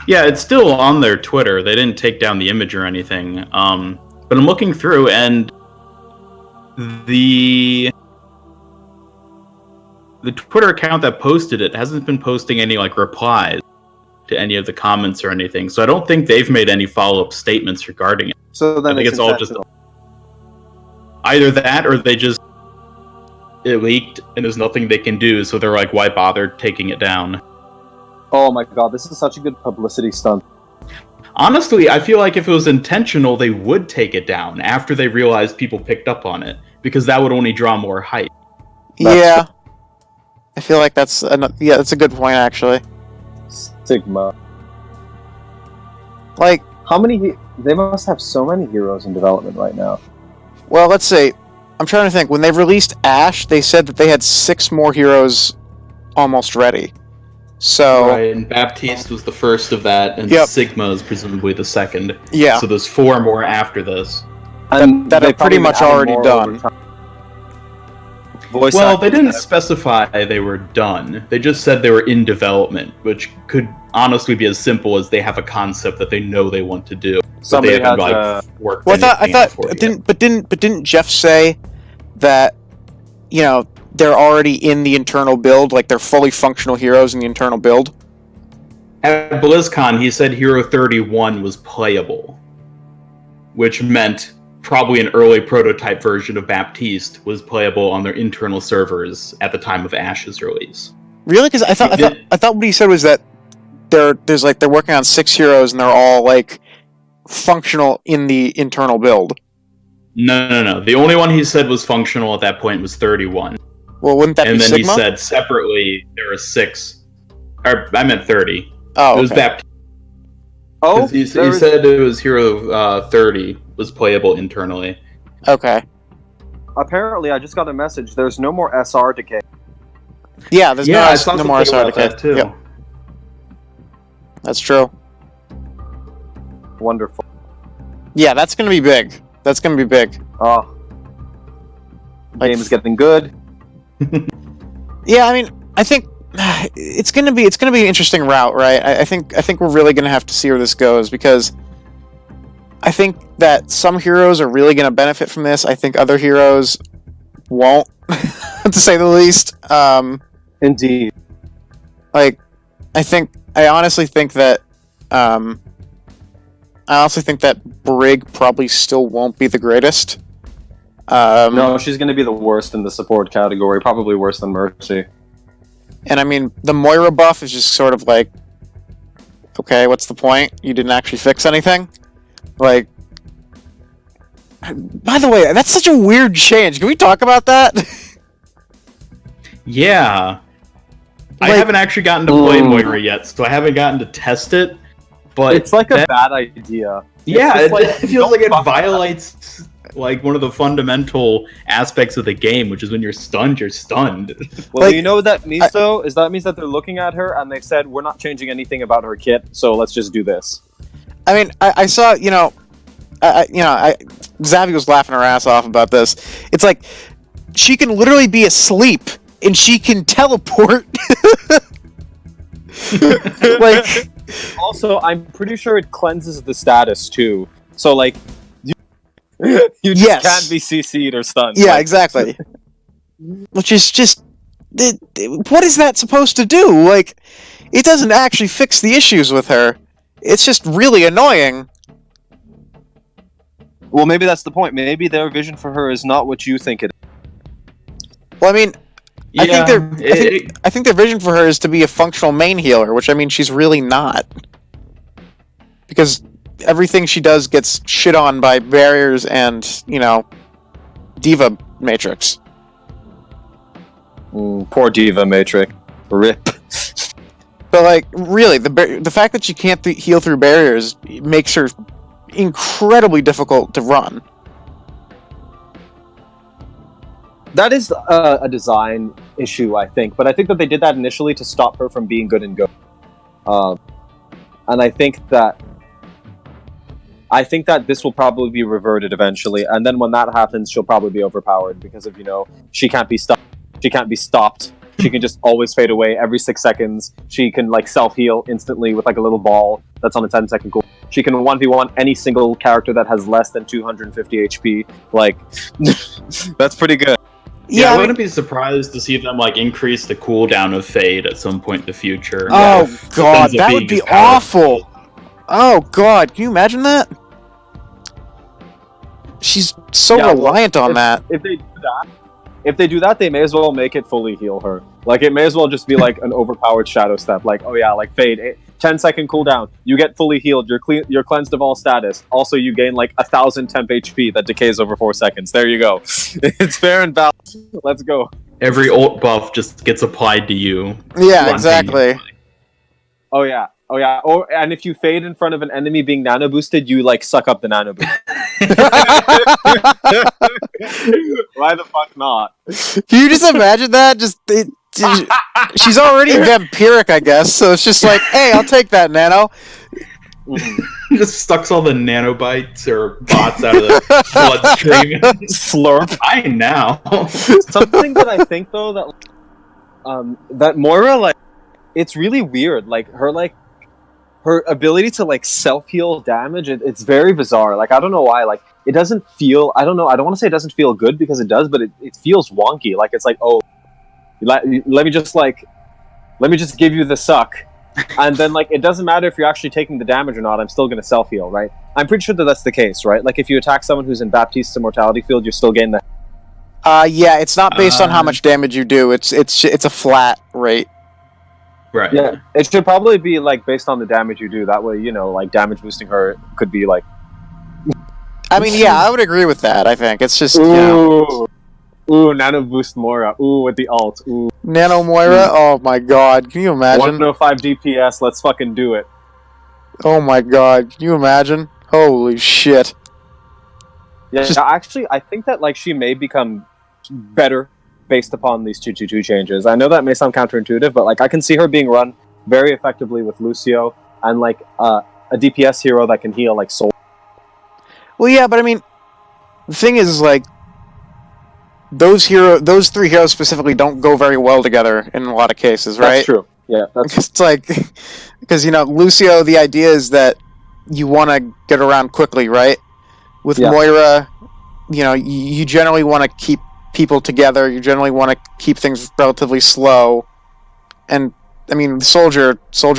Yeah, it's still on their Twitter. They didn't take down the image or anything. But I'm looking through, and the Twitter account that posted it hasn't been posting any like replies to any of the comments or anything. So I don't think they've made any follow-up statements regarding it. So then I think it's all just intentional. either that or it leaked and there's nothing they can do. So they're like, why bother taking it down? Oh my god, this is such a good publicity stunt. Honestly, I feel like if it was intentional, they would take it down after they realized people picked up on it, because that would only draw more hype. Yeah. I feel like that's a good point actually. Sigma. Like, How many? They must have so many heroes in development right now. well, let's see. I'm trying to think. When they released Ash, they said that they had 6 more heroes almost ready. So, Right, and Baptiste was the first of that, and Yep. Sigma is presumably the second. yeah. So there's 4 more after this. And that they are pretty probably much added already more done. over time. Voice Well, acting. they didn't specify they were done. They just said they were in development, which could honestly be as simple as they have a concept that they know they want to do. Somebody but they haven't has worked. Well, I anything out thought, for it yet. didn't Jeff say that, they're already in the internal build, like they're fully functional heroes in the internal build? At BlizzCon, he said Hero 31 was playable, which meant probably an early prototype version of Baptiste was playable on their internal servers at the time of Ash's release. Really? Because I thought what he said was that they're working on 6 heroes and they're all like functional in the internal build. No. The only one he said was functional at that point was 31. Well, wouldn't that And be then Sigma? he said separately there are 6 Or I meant 30. Oh, It was okay. Baptiste. Oh, You said it was Hero 30 was playable internally. Okay. apparently I just got a message. There's no more SR decay. Yeah, there's I saw no more something SR about decay. that too. Yep, that's true. Wonderful. Yeah, that's gonna be big. That's gonna be big. Oh, Like, game is getting good. Yeah, I mean, I think it's gonna be an interesting route, right? I think we're really gonna have to see where this goes, because I think that some heroes are really gonna benefit from this. I think other heroes won't, to say the least. Indeed. Like, I honestly think that Brig probably still won't be the greatest. No, she's going to be the worst in the support category. Probably worse than Mercy. And I mean, the Moira buff is just sort of like, okay, what's the point? You didn't actually fix anything? Like, by the way, that's such a weird change. Can we talk about that? Yeah. I Like- haven't actually gotten to play Moira yet, so I haven't gotten to test it. But It's like a bad idea. yeah, It's it, like, it feels like it don't fuck with violates like one of the fundamental aspects of the game, which is when you're stunned, you're stunned. Well, Like, you know what that means, though? Is that means that they're looking at her and they said, we're not changing anything about her kit, so let's just do this. I mean, I saw, Zavi was laughing her ass off about this. It's like, she can literally be asleep, and she can teleport. Like, Also, I'm pretty sure it cleanses the status, too. So, like, you just Yes. can't be CC'd or stunned. yeah, Like, exactly. Which is just, what is that supposed to do? Like, it doesn't actually fix the issues with her. It's just really annoying. well, maybe that's the point. Maybe their vision for her is not what you think it is. Well, I mean, I think Yeah, I think their vision for her is to be a functional main healer, which I mean she's really not. Because everything she does gets shit on by barriers and, Diva Matrix. Poor Diva Matrix. RIP. But like, really, the fact that she can't heal through barriers makes her incredibly difficult to run. That is a design issue, I think. But I think that they did that initially to stop her from being good and go. And I think that this will probably be reverted eventually. And then when that happens, she'll probably be overpowered because of, she can't be stopped. She can't be stopped. She can just always fade away every 6 seconds. She can like self-heal instantly with like a little ball that's on a 10-second cooldown. She can 1v1 any single character that has less than 250 HP. Like, that's pretty good. I wouldn't be surprised to see them like increase the cooldown of Fade at some point in the future. Oh If it god, ends up that being would be as powerful. awful. Oh god, can you imagine that? She's so Yeah, well, reliant on that. If they do that, they may as well make it fully heal her. Like, it may as well just be like an overpowered shadow step. Like, oh yeah, like Fade, 10-second cooldown. You get fully healed. You're cleansed of all status. Also, you gain like 1,000 temp HP that decays over 4 seconds. There you go. It's fair and balanced. Let's go. Every ult buff just gets applied to you. Yeah, exactly. Oh yeah. And if you fade in front of an enemy being nano boosted, you like suck up the nano boost. Why the fuck not? Can you just imagine that? She's already vampiric, I guess, so it's just like, hey, I'll take that nano. Just sucks all the nanobites or bots out of the bloodstream. Slurp. I now. Something that I think though that Moira, like, it's really weird. Like her ability to like self-heal damage, it's very bizarre. Like, I don't know why. Like, it doesn't feel, I don't know, I don't want to say it doesn't feel good because it does, but it feels wonky. Like, it's like, oh, let me just give you the suck. And then, like, it doesn't matter if you're actually taking the damage or not, I'm still going to self-heal, right? I'm pretty sure that that's the case, right? Like, if you attack someone who's in Baptiste's immortality field, you're still getting the... Yeah, it's not based on how much damage you do. It's a flat rate. Right. Yeah, it should probably be, like, based on the damage you do. That way, like, damage boosting her could be, like... I mean, yeah, I would agree with that, I think. It's just, Ooh. Ooh, Nano Boost Mora. Ooh, with the ult. Ooh. Nano Moira? Oh my god, can you imagine? 105 DPS, let's fucking do it. Oh my god, can you imagine? Holy shit. Yeah, Just- actually, I think that like she may become better based upon these 2-2-2 changes. I know that may sound counterintuitive, but like I can see her being run very effectively with Lucio and like a DPS hero that can heal like Soul. Well, yeah, but I mean, the thing is, like, those three heroes specifically don't go very well together in a lot of cases, right? That's true. Yeah, that's It's like, because, you know, Lucio, the idea is that you want to get around quickly, right? With Yeah. Moira, you know, you generally want to keep people together, you generally want to keep things relatively slow, and, I mean, Soldier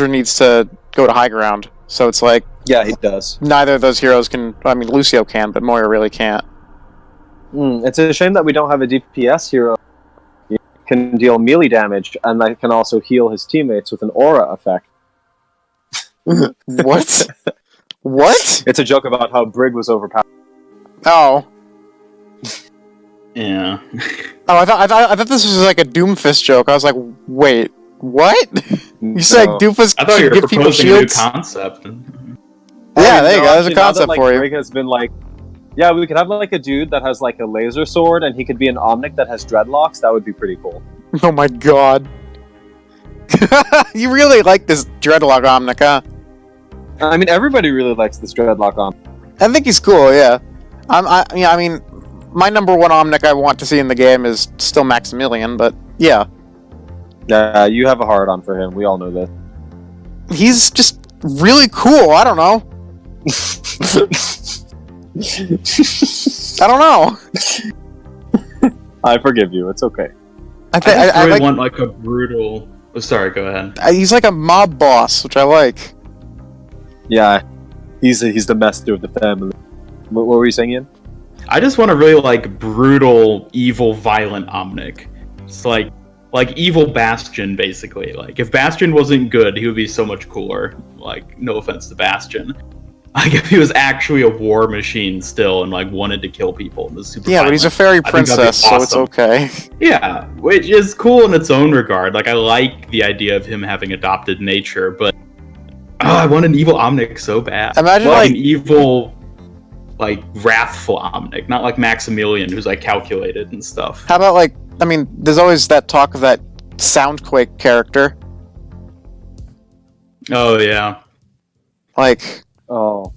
needs to go to high ground, so it's like, yeah, he does. neither of those heroes can, I mean, Lucio can, but Moira really can't. It's a shame that we don't have a DPS hero who can deal melee damage and that can also heal his teammates with an aura effect. What? What? It's a joke about how Brig was overpowered. Oh. Yeah. Oh, I thought this was like a Doomfist joke. I was like, wait, what? You said No. Doomfist I thought you should were give people proposing a new shields? concept. Yeah, there you go. There's a Actually, now that, concept like, for you. Brig has been like, yeah, we could have like a dude that has like a laser sword, and he could be an Omnic that has dreadlocks. That would be pretty cool. Oh my god. You really like this Dreadlock Omnic, huh? I mean, everybody really likes this dreadlock Omnic. I think he's cool, yeah. I mean, my number one Omnic I want to see in the game is still Maximilian, but yeah. Yeah, you have a hard on for him. We all know that. He's just really cool. I don't know. I don't know. I forgive you. It's okay. I I think just I really like. want like a brutal. Oh, sorry, go ahead. He's like a mob boss, which I like. Yeah, he's the master of the family. What were you saying, Ian? I just want a really like brutal, evil, violent Omnic. It's like evil Bastion, basically. Like if Bastion wasn't good, he would be so much cooler. Like no offense to Bastion. Like if he was actually a war machine still and like wanted to kill people and was super Yeah, but he's a fairy I think that'd be princess, so it's awesome. okay. Yeah, which is cool in its own regard. Like I like the idea of him having adopted nature, but I want an evil Omnic so bad. Imagine, like like- an evil, like wrathful Omnic, not like Maximilian who's like calculated and stuff. How about like, I mean, there's always that talk of that Soundquake character. Oh yeah, Like, Oh,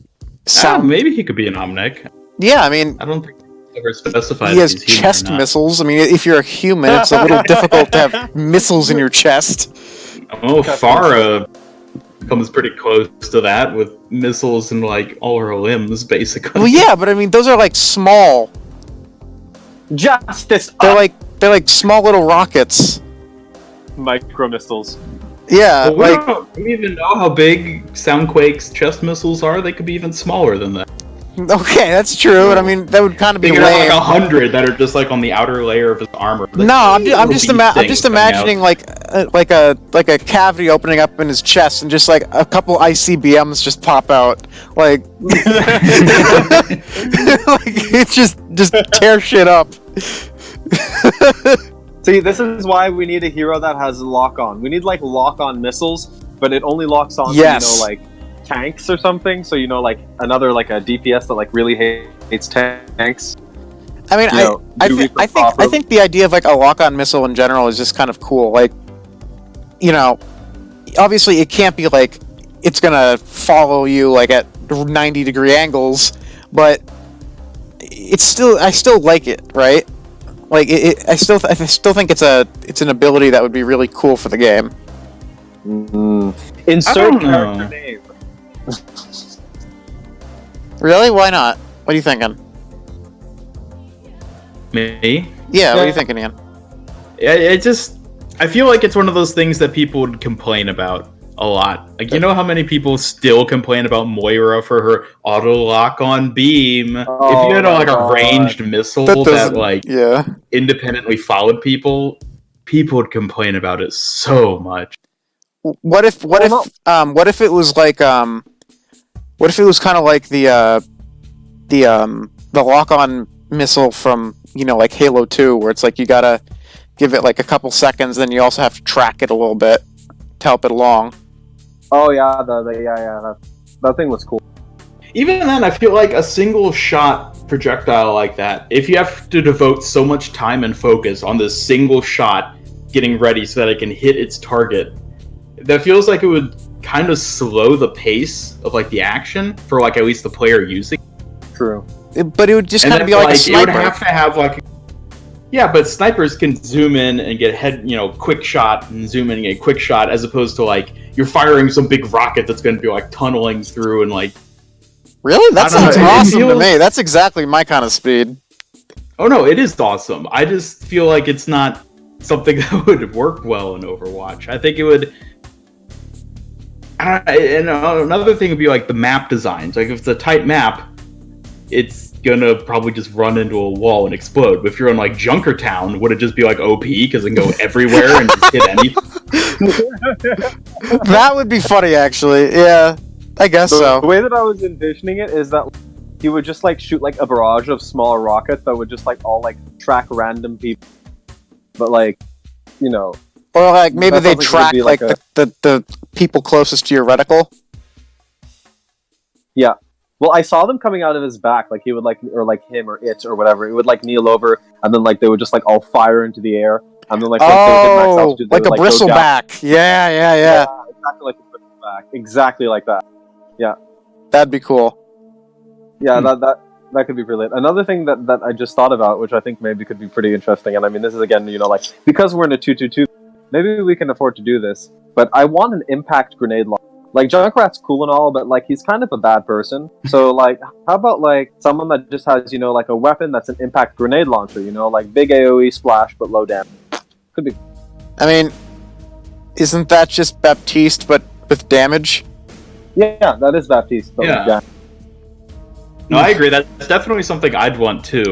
sound. maybe he could be an Omnic. Yeah, I mean, I don't think it's ever specified. he if has he's human or chest not. missiles. I mean, if you're a human, it's a little difficult to have missiles in your chest. Oh, Farah comes pretty close to that with missiles and like all her limbs, basically. Well, yeah, but I mean, those are like small. justice! They're like small little rockets. Micro missiles. Yeah, Well, we like don't even know how big Soundquake's chest missiles are. They could be even smaller than that. okay, that's true. But I mean, that would kind of They be could have lame. like 100 that are just like on the outer layer of his armor. Like, No, I'm little just bee things coming imagining out. like a cavity opening up in his chest and just like a couple ICBMs just pop out, like like it just tear shit up. See, this is why we need a hero that has lock-on. We need like lock-on missiles, but it only locks on Yes. to, you know, like tanks or something. So you know, like another like a DPS that like really hates tanks. I mean, You know, do we I proper- think the idea of like a lock-on missile in general is just kind of cool. Like, you know, obviously it can't be like it's gonna follow you like at 90-degree angles, but it's still I still like it, right? Like I still think it's an ability that would be really cool for the game. Insert don't know. character name. Really? Why not? What are you thinking? Me? Yeah, what are Yeah. you thinking, Ian? I feel like it's one of those things that people would complain about a lot. Like, you know how many people still complain about Moira for her auto lock on beam? If Oh you had my like God. a ranged missile That that doesn't- like Yeah. independently followed people, people would complain about it so much. What if Well, it was like what if it was kind of like the lock-on missile from like Halo 2, where it's like you gotta give it like a couple seconds, then you also have to track it a little bit to help it along. Oh yeah, that thing was cool. Even then, I feel like a single shot projectile like that, if you have to devote so much time and focus on this single shot getting ready so that it can hit its target, that feels like it would kind of slow the pace of like the action for like at least the player using. True. But it would just kind of be like a sniper. It would have to have like, yeah, but snipers can zoom in and get quick shot and zoom in and get quick shot, as opposed to like you're firing some big rocket that's going to be like tunneling through and like. Really? That sounds know, awesome to me. That's exactly my kind of speed. Oh no, it is awesome. I just feel like it's not something that would work well in Overwatch. I think it would. And another thing would be like the map designs. Like if it's a tight map, it's gonna probably just run into a wall and explode. But if you're in like Junkertown, would it just be like OP because it can go everywhere and just hit anything? That would be funny, actually. Yeah, I guess so. The way that I was envisioning it is that he would just like shoot like a barrage of smaller rockets that would just like all like track random people, but like, Or like maybe they like track be like like the people closest to your reticle. Yeah. Well, I saw them coming out of his back, like he would like, or like him or it or whatever. It would like kneel over, and then like they would just like all fire into the air, and then like once they would hit max altitude, they like would, a bristleback. Yeah. Exactly like a bristleback. Exactly like that. Yeah. That'd be cool. Yeah, that could be brilliant. Another thing that I just thought about, which I think maybe could be pretty interesting, and I mean this is again, like because we're in a 2-2-2, maybe we can afford to do this. But I want an impact grenade launcher. Like Junkrat's cool and all, but like he's kind of a bad person. So like, how about like someone that just has like a weapon that's an impact grenade launcher? Like big AOE splash but low damage. Could be. I mean, isn't that just Baptiste but with damage? Yeah, that is Baptiste. But Yeah. with damage. No, I agree. That's definitely something I'd want too.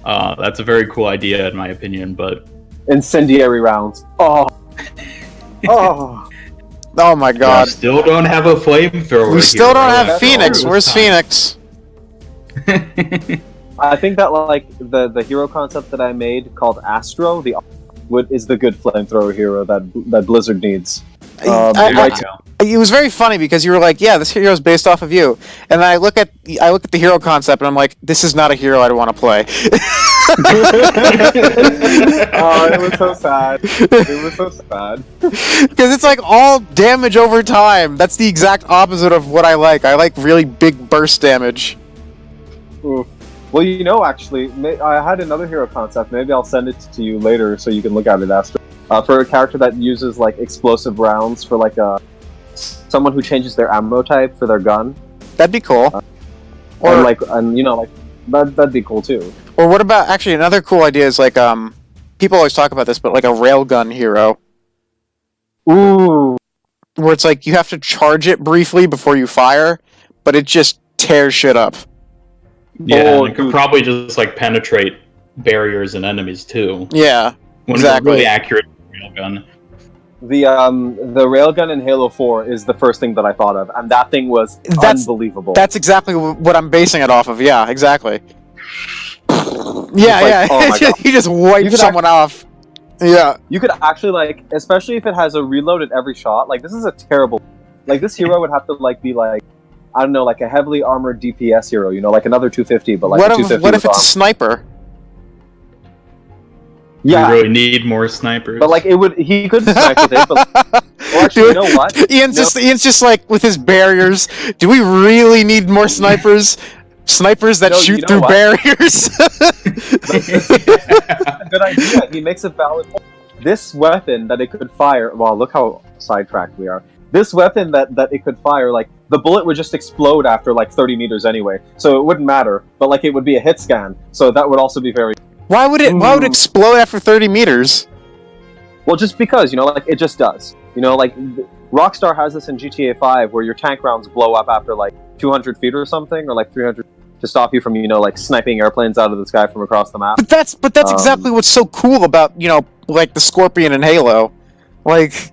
That's a very cool idea in my opinion, but Incendiary rounds. Oh. Oh my god. We still don't have a flamethrower. We still don't have That's Phoenix. all. Where's Phoenix? I think that like the hero concept that I made called Astro, is the good flamethrower hero that Blizzard needs. It was very funny because you were like, "Yeah, this hero is based off of you," and then I look at the hero concept and I'm like, "This is not a hero I'd want to play." Oh, it was so sad. It was so sad. Because it's like all damage over time. That's the exact opposite of what I like. I like really big burst damage. Ooh. Well, actually, I had another hero concept. Maybe I'll send it to you later so you can look at it, Astro. For a character that uses like explosive rounds for like someone who changes their ammo type for their gun. That'd be cool. That'd be cool too. Or what about actually another cool idea is like people always talk about this, but like a railgun hero. Ooh. Where it's like you have to charge it briefly before you fire, but it just tears shit up. Yeah, and it could probably just like penetrate barriers and enemies too. Yeah, exactly. Really accurate railgun. The railgun in Halo 4 is the first thing that I thought of, and that thing was unbelievable. That's exactly what I'm basing it off of. Yeah, exactly. Yeah. Oh my God. He just wipes someone off. Yeah. You could actually like, especially if it has a reload at every shot. Like this is a terrible. Like this hero would have to like be like, I don't know, like a heavily armored DPS hero. Like another 250, but like what if it's a sniper? Yeah, we really need more snipers. but like he could snipe with it. But well, actually, Dude, you know what? Ian's just like with his barriers. Do we really need more snipers? Snipers that shoot through barriers. Good idea. He makes a valid point. This weapon that it could fire. Wow, look how sidetracked we are. This weapon that it could fire, like the bullet would just explode after like 30 meters anyway, so it wouldn't matter. But like it would be a hit scan, so that would also be very. Why would it explode after 30 meters? Well, just because like it just does. Like Rockstar has this in GTA 5 where your tank rounds blow up after like 200 feet or something, or like 300 to stop you from like sniping airplanes out of the sky from across the map. But that's exactly what's so cool about like the Scorpion in Halo, like.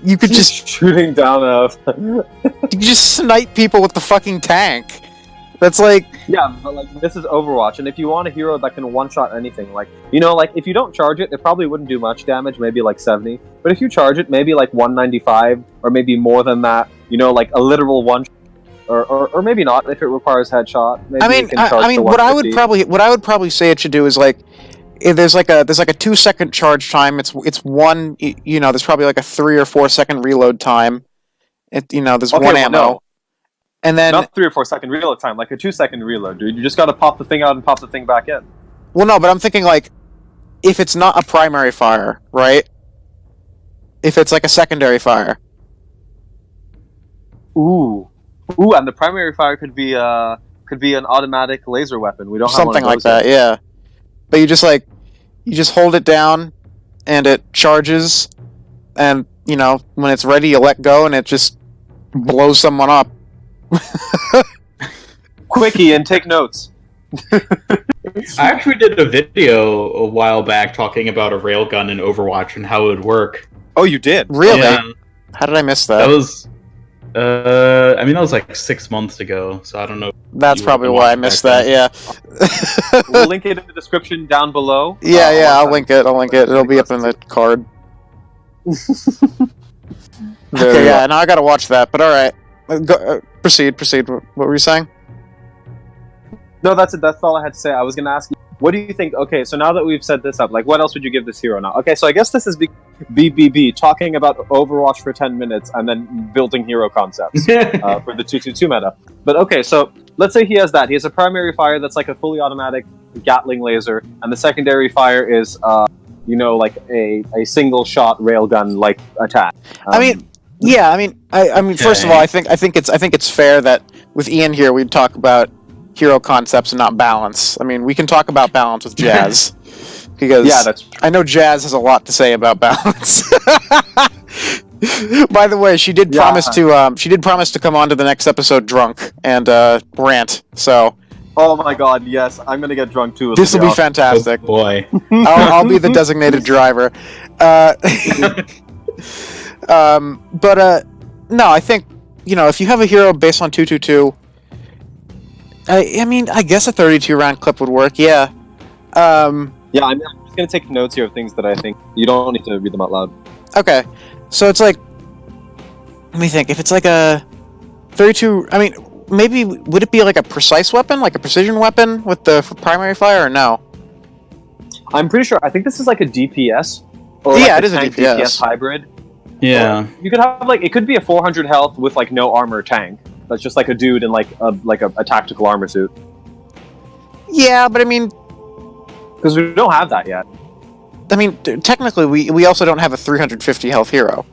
You could just shooting down you could just snipe people with the fucking tank. That's like, Yeah, but like this is Overwatch, and if you want a hero that can one-shot anything, like like if you don't charge it, it probably wouldn't do much damage, maybe like 70. But if you charge it, maybe like 195, or maybe more than that. Like a literal one, or maybe not if it requires headshot. Maybe I mean, it can charge to what I would 150. say it should do is like, if there's like a 2-second charge time. It's one. There's probably like a 3 or 4 second reload time. There's Okay, one well, ammo, no. and then Not 3 or 4 second reload time, like a 2-second reload, dude. You just gotta pop the thing out and pop the thing back in. well, no, but I'm thinking like, if it's not a primary fire, right? If it's like a secondary fire. Ooh, and the primary fire could be an automatic laser weapon. We don't have Something one like of those that, yet. yeah. But you just hold it down, and it charges, and when it's ready, you let go, and it just blows someone up. Quickie and take notes. I actually did a video a while back talking about a railgun in Overwatch and how it would work. Oh, you did? Really? Yeah, How did I miss that? that was. I mean, that was like 6 months ago, so I don't know. That's you probably would've why I watched missed back that. Yeah. We'll link it in the description down below. Yeah. I'll one link it. It'll be up in the card. time. Okay. Yeah. Now I gotta watch that. But all right. Proceed. What were you saying? No, that's it. That's all I had to say. I was going to ask you, what do you think? Okay, so now that we've set this up, like, what else would you give this hero now? Okay, so I guess this is BBB, talking about Overwatch for 10 minutes and then building hero concepts for the 222 meta. But okay, so let's say he has that. He has a primary fire that's like a fully automatic Gatling laser, and the secondary fire is, like a single shot railgun like attack. I mean, first of all, I think it's fair that with Ian here, we'd talk about hero concepts and not balance. I mean, we can talk about balance with Jazz because yeah, that's true. I know Jazz has a lot to say about balance. By the way, she did promise to come on to the next episode drunk and rant. So, Oh my god, yes, I'm gonna get drunk too. this will be Oh fantastic. boy. I'll be the designated driver. No, I think if you have a hero based on 222. I mean, I guess a 32 round clip would work. Yeah. Yeah, I'm just gonna take notes here of things that I think you don't need to read them out loud. Okay. So it's like, let me think. If it's like a 32, I mean, maybe would it be like a precise weapon, like a precision weapon with the primary fire, or no? I'm pretty sure. I think this is like a DPS. Or Yeah, like it is a tank DPS. hybrid. Yeah. Or you could have it could be a 400 health with like no armor tank. That's just like a dude in like a tactical armor suit. Yeah, but I mean, Because we don't have that yet. Technically, we also don't have a 350 health hero,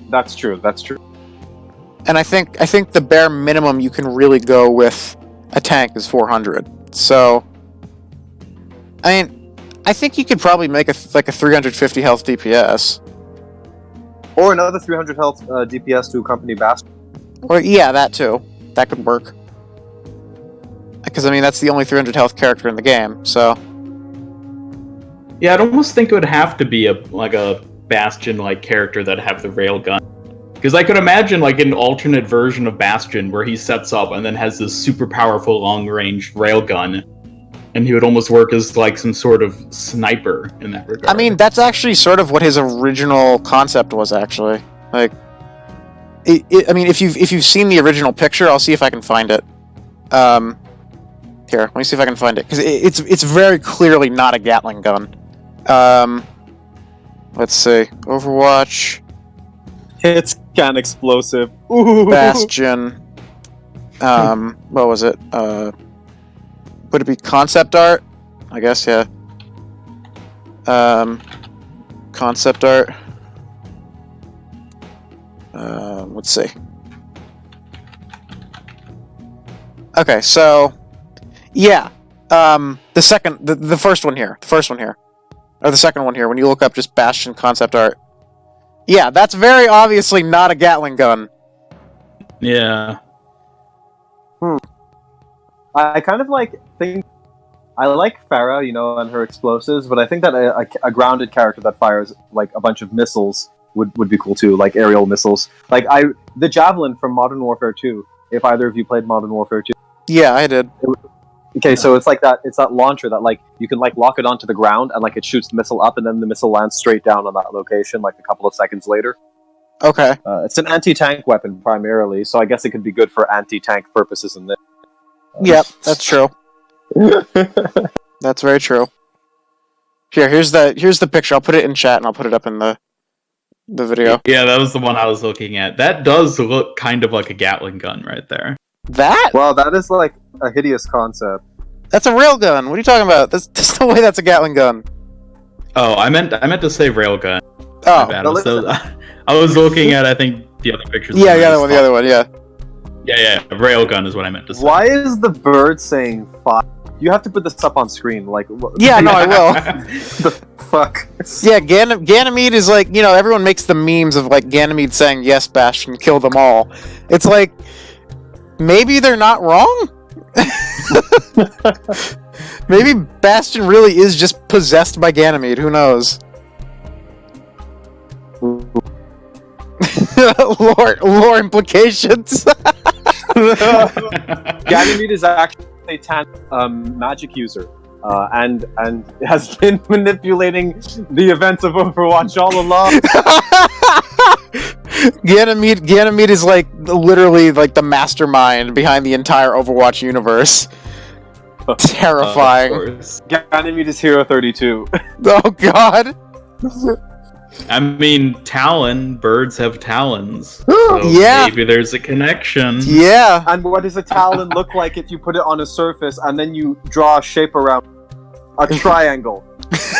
That's true. and I think the bare minimum you can really go with a tank is 400. So, I mean, I think you could probably make a 350 health DPS. Or another 300 health DPS to accompany Bastion. Or yeah, that too. That could work. Because I mean, that's the only 300 health character in the game. So Yeah, I'd almost think it would have to be a Bastion-like character that have the railgun. Because I could imagine like an alternate version of Bastion where he sets up and then has this super powerful long-range railgun, and he would almost work as like some sort of sniper in that regard. I mean, that's actually sort of what his original concept was. Actually, like, I mean, if you've seen the original picture, I'll see if I can find it. Here, let me see if I can find it because it's very clearly not a Gatling gun. Let's see, Overwatch, Hit scan explosive. Ooh. Bastion. What was it? Would it be concept art? I guess, yeah. Concept art. Let's see. Okay, so yeah. The first one here. Or the second one here, when you look up just Bastion concept art. Yeah, that's very obviously not a Gatling gun. Yeah. I kind of think I like Farah, and her explosives, but I think that a grounded character that fires like a bunch of missiles would be cool too, like aerial missiles. Like the Javelin from Modern Warfare 2. If either of you played Modern Warfare 2. Yeah, I did. Okay, so it's like that. It's that launcher that like you can like lock it onto the ground and like it shoots the missile up, and then the missile lands straight down on that location like a couple of seconds later. Okay. It's an anti-tank weapon primarily, so I guess it could be good for anti-tank purposes in this. Yep, that's true. That's very true. Here's the picture. I'll put it in chat and I'll put it up in the video. Yeah, that was the one I was looking at. That does look kind of like a Gatling gun right there. That? Well, that is like a hideous concept. That's a railgun. What are you talking about? There's no way that's a Gatling gun. Oh, I meant to say railgun. Oh, My bad. I was looking at, I think, the other pictures. yeah, the other one, yeah. Yeah, railgun is what I meant to say. Why is the bird saying "fuck"? You have to put this up on screen. Like, Yeah, no, I will. the fuck? Yeah, Ganymede is like, everyone makes the memes of like Ganymede saying, "Yes, Bastion, kill them all." It's like, maybe they're not wrong? Maybe Bastion really is just possessed by Ganymede, who knows? lore implications. Ganymede is actually a magic user, and has been manipulating the events of Overwatch all along. Ganymede is like literally like the mastermind behind the entire Overwatch universe. Terrifying. Ganymede is Hero 32. Oh god. I mean, talon. Birds have talons. Yeah. Maybe there's a connection. Yeah. And what does a talon look like if you put it on a surface and then you draw a shape around a triangle?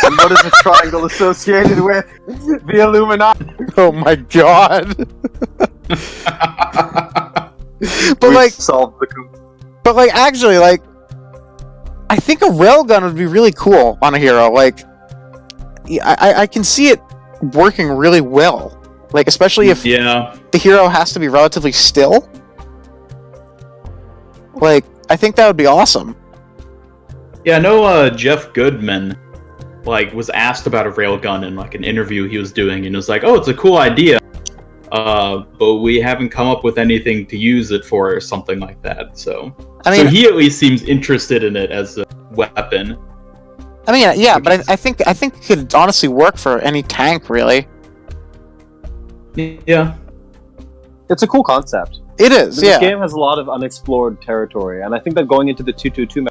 And what is a triangle associated with? The Illuminati. Oh my god. We've solved the But like actually like I think a railgun would be really cool on a hero. Like I can see it working really well. Like especially if the hero has to be relatively still. Like I think that would be awesome. Yeah, I know Jeff Goodman was asked about a railgun in like an interview he was doing, and it was like, "Oh, it's a cool idea, but we haven't come up with anything to use it for," or something like that. So, so he at least seems interested in it as a weapon. I mean, yeah, but I think it could honestly work for any tank, really. Yeah, it's a cool concept. It is. This game has a lot of unexplored territory, and I think that going into the 222,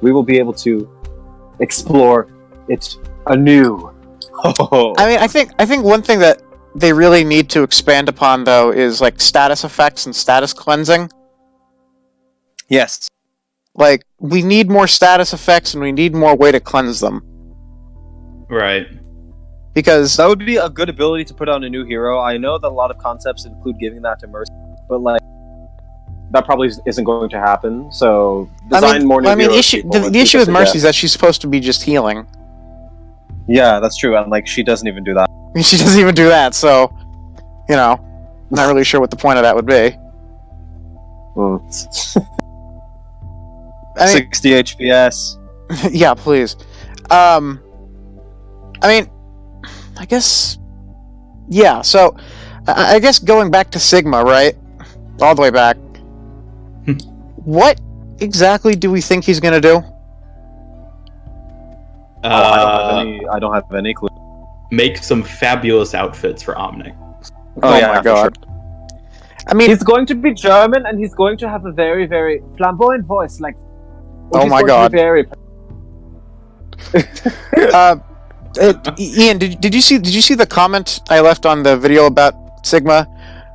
we will be able to explore it anew. I mean, I think one thing that they really need to expand upon, though, is like status effects and status cleansing. Yes. Like, we need more status effects and we need more way to cleanse them. Right. Because that would be a good ability to put on a new hero. I know that a lot of concepts include giving that to Mercy, but like that probably isn't going to happen. So design more new heroes. The issue with Mercy is that she's supposed to be just healing. Yeah, that's true, and like she doesn't even do that. She doesn't even do that, so not really sure what the point of that would be. 60 HPS. Yeah, please. I mean, I guess. Yeah, so I guess going back to Sigma, right? All the way back. What exactly do we think he's gonna do? I don't have any clue. Make some fabulous outfits for Omnic. Oh yeah, my god. Sure. I mean, he's going to be German, and he's going to have a very, very flamboyant voice. Like, oh my god. Very... Ian, did you see the comment I left on the video about Sigma,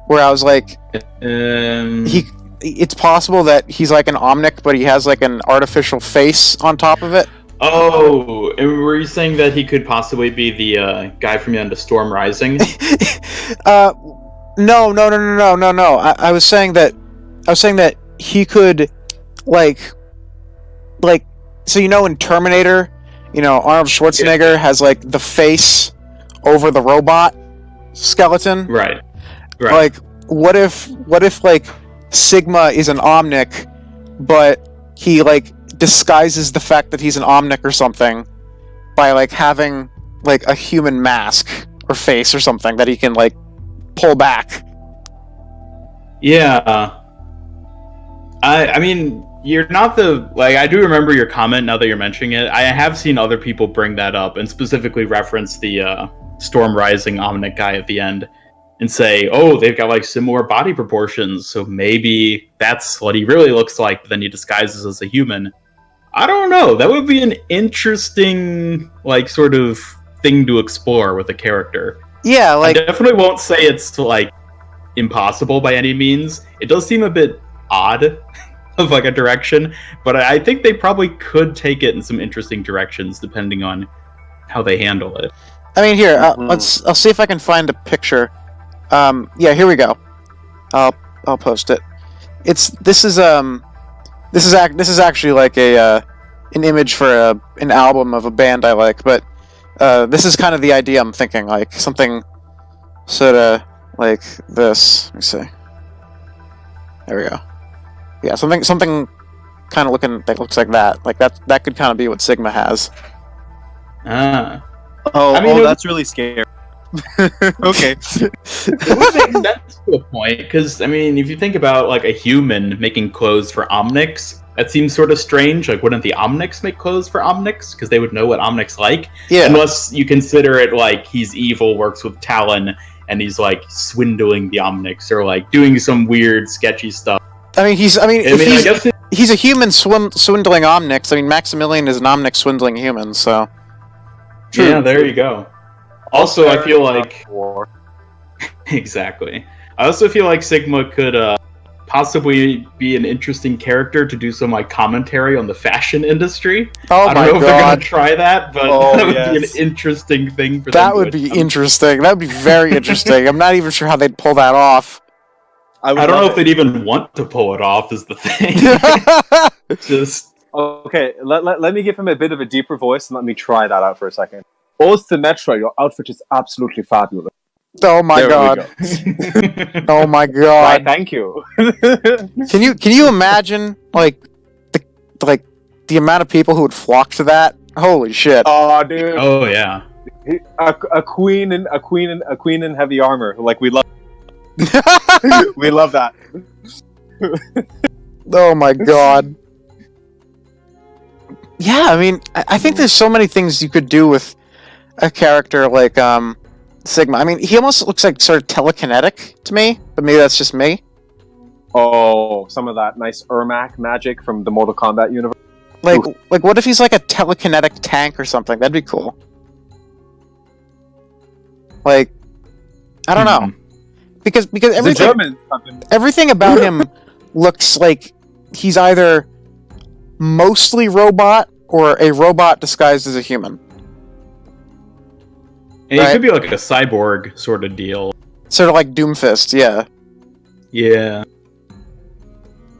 where I was like, it's possible that he's like an Omnic, but he has like an artificial face on top of it. Oh, were you saying that he could possibly be the guy from the end of Storm Rising? No. I was saying that he could, like, so in Terminator, Arnold Schwarzenegger has like the face over the robot skeleton. Right. Like, what if like Sigma is an Omnic, but he like disguises the fact that he's an Omnic or something by like having like a human mask or face or something that he can like pull back. Yeah. I mean, you're not the like. I do remember your comment now that you're mentioning it. I have seen other people bring that up and specifically reference the Storm Rising Omnic guy at the end and say, "Oh, they've got like similar body proportions, so maybe that's what he really looks like." But then he disguises as a human. I don't know. That would be an interesting like sort of thing to explore with a character. Yeah, like I definitely won't say it's like impossible by any means. It does seem a bit odd of like a direction, but I think they probably could take it in some interesting directions depending on how they handle it. I mean, here, I'll see if I can find a picture. Yeah, here we go. I'll post it. This is actually like an image for an album of a band I like, but this is kind of the idea I'm thinking, like something sort of like this. Let me see. There we go. Yeah, something kind of looking that looks like that. Like that could kind of be what Sigma has. Oh, I mean, that's really scary. Okay. It would make sense to a point, because I mean, if you think about like a human making clothes for Omnics, that seems sort of strange. Like, wouldn't the Omnics make clothes for Omnics because they would know what Omnics like? Yeah. Unless you consider it like he's evil, works with Talon, and he's like swindling the Omnics or like doing some weird, sketchy stuff. I mean, he's a human swindling Omnics. I mean, Maximilian is an Omnic swindling human, so. True. Yeah, there you go. Also, I feel like exactly. I also feel like Sigma could possibly be an interesting character to do some like commentary on the fashion industry. Oh I don't my know if they're god! gonna try that, but that would be an interesting thing for them. That would be interesting. That would be very interesting. I'm not even sure how they'd pull that off. I don't know if they'd even want to pull it off. Is the thing. Just okay. Let me give him a bit of a deeper voice and let me try that out for a second. Oh, Symmetra, your outfit is absolutely fabulous. Oh my god! Oh my god! Why, thank you. Can you imagine like the amount of people who would flock to that? Holy shit! Oh, dude. Oh yeah. A queen in heavy armor. Like, we love. We love that. Oh my god. Yeah, I mean, I think there's so many things you could do with a character like Sigma. I mean, he almost looks like sort of telekinetic to me, but maybe that's just me. Oh, some of that nice Ermac magic from the Mortal Kombat universe. Like what if he's like a telekinetic tank or something? That'd be cool. Like, I don't know. Because everything about him looks like he's either mostly robot or a robot disguised as a human. And it could be like a cyborg sort of deal. Sort of like Doomfist, yeah. Yeah.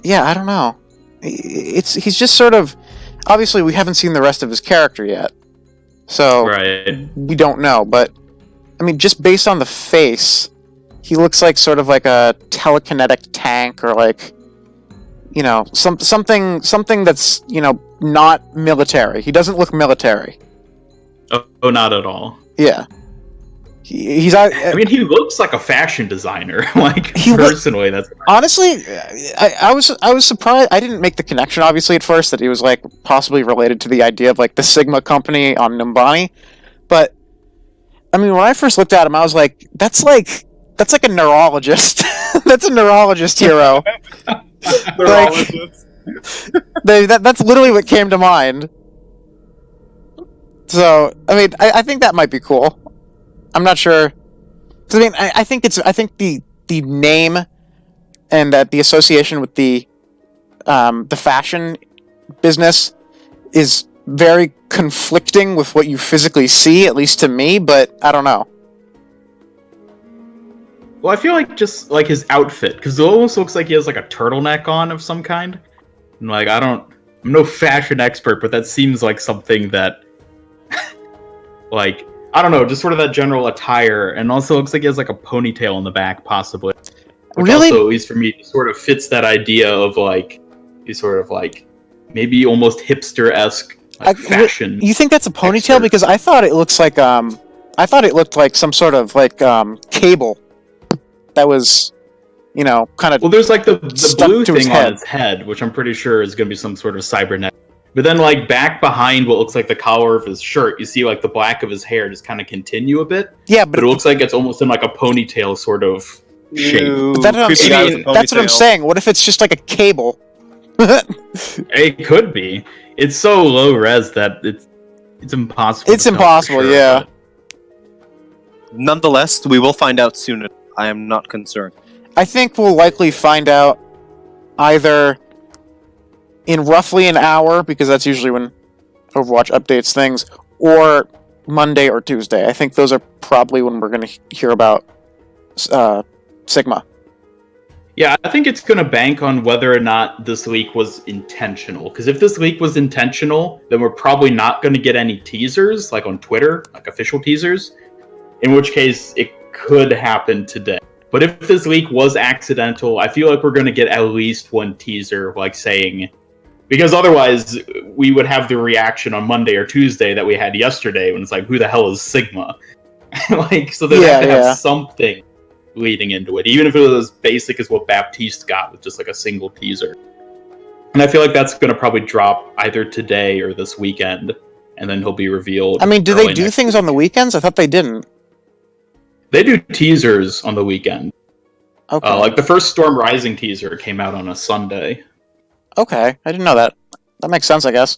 Yeah, I don't know. He's just sort of... Obviously, we haven't seen the rest of his character yet. So, we don't know. But, I mean, just based on the face, he looks like sort of like a telekinetic tank or like, you know, something that's, you know, not military. He doesn't look military. Oh, not at all. Yeah. I mean, he looks like a fashion designer. Like, personally, that's honestly, I was surprised. I didn't make the connection, obviously, at first, that he was like possibly related to the idea of like the Sigma company on Numbani. But I mean, when I first looked at him, I was like, that's like a neurologist. That's a neurologist hero. Neurologist. That's literally what came to mind. So, I mean, I think that might be cool. I'm not sure. 'Cause, I mean, I think the name and that the association with the fashion business is very conflicting with what you physically see, at least to me. But I don't know. Well, I feel like just like his outfit, because it almost looks like he has like a turtleneck on of some kind. And like, I'm no fashion expert, but that seems like something that, like, I don't know, just sort of that general attire, and also looks like he has like a ponytail in the back, possibly. Which really? Also, at least for me, sort of fits that idea of like, he's sort of like, maybe almost hipster-esque like, fashion. You think that's a ponytail? expert. Because I thought it looks like I thought it looked like some sort of like cable that was kind of Well, there's like the stuck blue to his thing head. on his head, which I'm pretty sure is going to be some sort of cybernetic. But then, like, back behind what looks like the collar of his shirt, you see, like, the black of his hair just kind of continue a bit. Yeah, But it looks like it's almost in, like, a ponytail sort of shape. Ooh, That's what I'm creepy guy with a saying. That's what I'm ponytail. saying. What if it's just like a cable? It could be. It's so low res that it's impossible. It's to tell for impossible, sure, yeah. but- Nonetheless, we will find out soon. I am not concerned. I think we'll likely find out either in roughly an hour, because that's usually when Overwatch updates things, or Monday or Tuesday. I think those are probably when we're going to hear about Sigma. Yeah, I think it's going to bank on whether or not this leak was intentional. Because if this leak was intentional, then we're probably not going to get any teasers, like on Twitter, like official teasers. In which case, it could happen today. But if this leak was accidental, I feel like we're going to get at least one teaser, like saying... Because otherwise, we would have the reaction on Monday or Tuesday that we had yesterday, when it's like, who the hell is Sigma? So they have to have something leading into it, even if it was as basic as what Baptiste got with just like a single teaser. And I feel like that's going to probably drop either today or this weekend, and then he'll be revealed. I mean, do they do things on the weekends? I thought they didn't. They do teasers on the weekend. Okay. Like the first Storm Rising teaser came out on a Sunday. Okay, I didn't know that. That makes sense, I guess.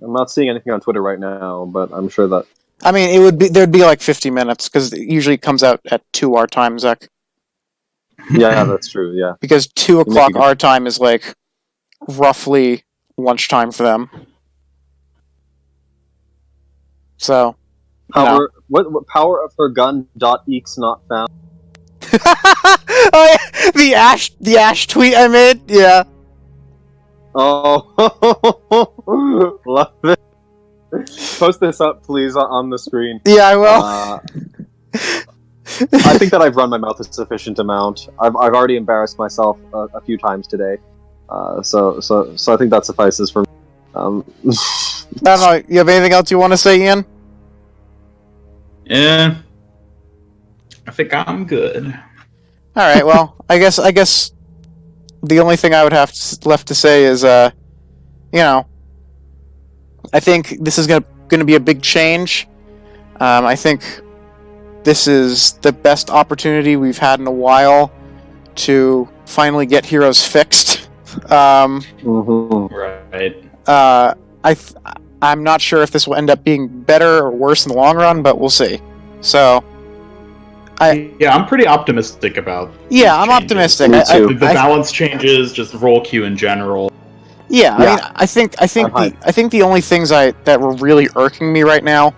I'm not seeing anything on Twitter right now, but I'm sure that... I mean, there'd be like 50 minutes, because it usually comes out at 2 our time, Zach. Yeah, that's true, yeah. Because 2 o'clock Maybe. our time is like roughly lunchtime for them. So, Power, what power of her gun .eeks not found? oh, yeah, the Ash tweet I made, yeah. Oh, love it. Post this up, please, on the screen. Yeah, I will. I think that I've run my mouth a sufficient amount. I've already embarrassed myself a few times today, so I think that suffices for me. I don't know. You have anything else you want to say, Ian? Yeah, I think I'm good. All right. Well, I guess the only thing I would have left to say is, I think this is gonna be a big change. I think this is the best opportunity we've had in a while to finally get heroes fixed. Right. I'm not sure if this will end up being better or worse in the long run, but we'll see. So, I'm pretty optimistic about. Yeah, I'm optimistic. Me too. The balance changes, just roll queue in general. Yeah, I mean, I think the only things that were really irking me right now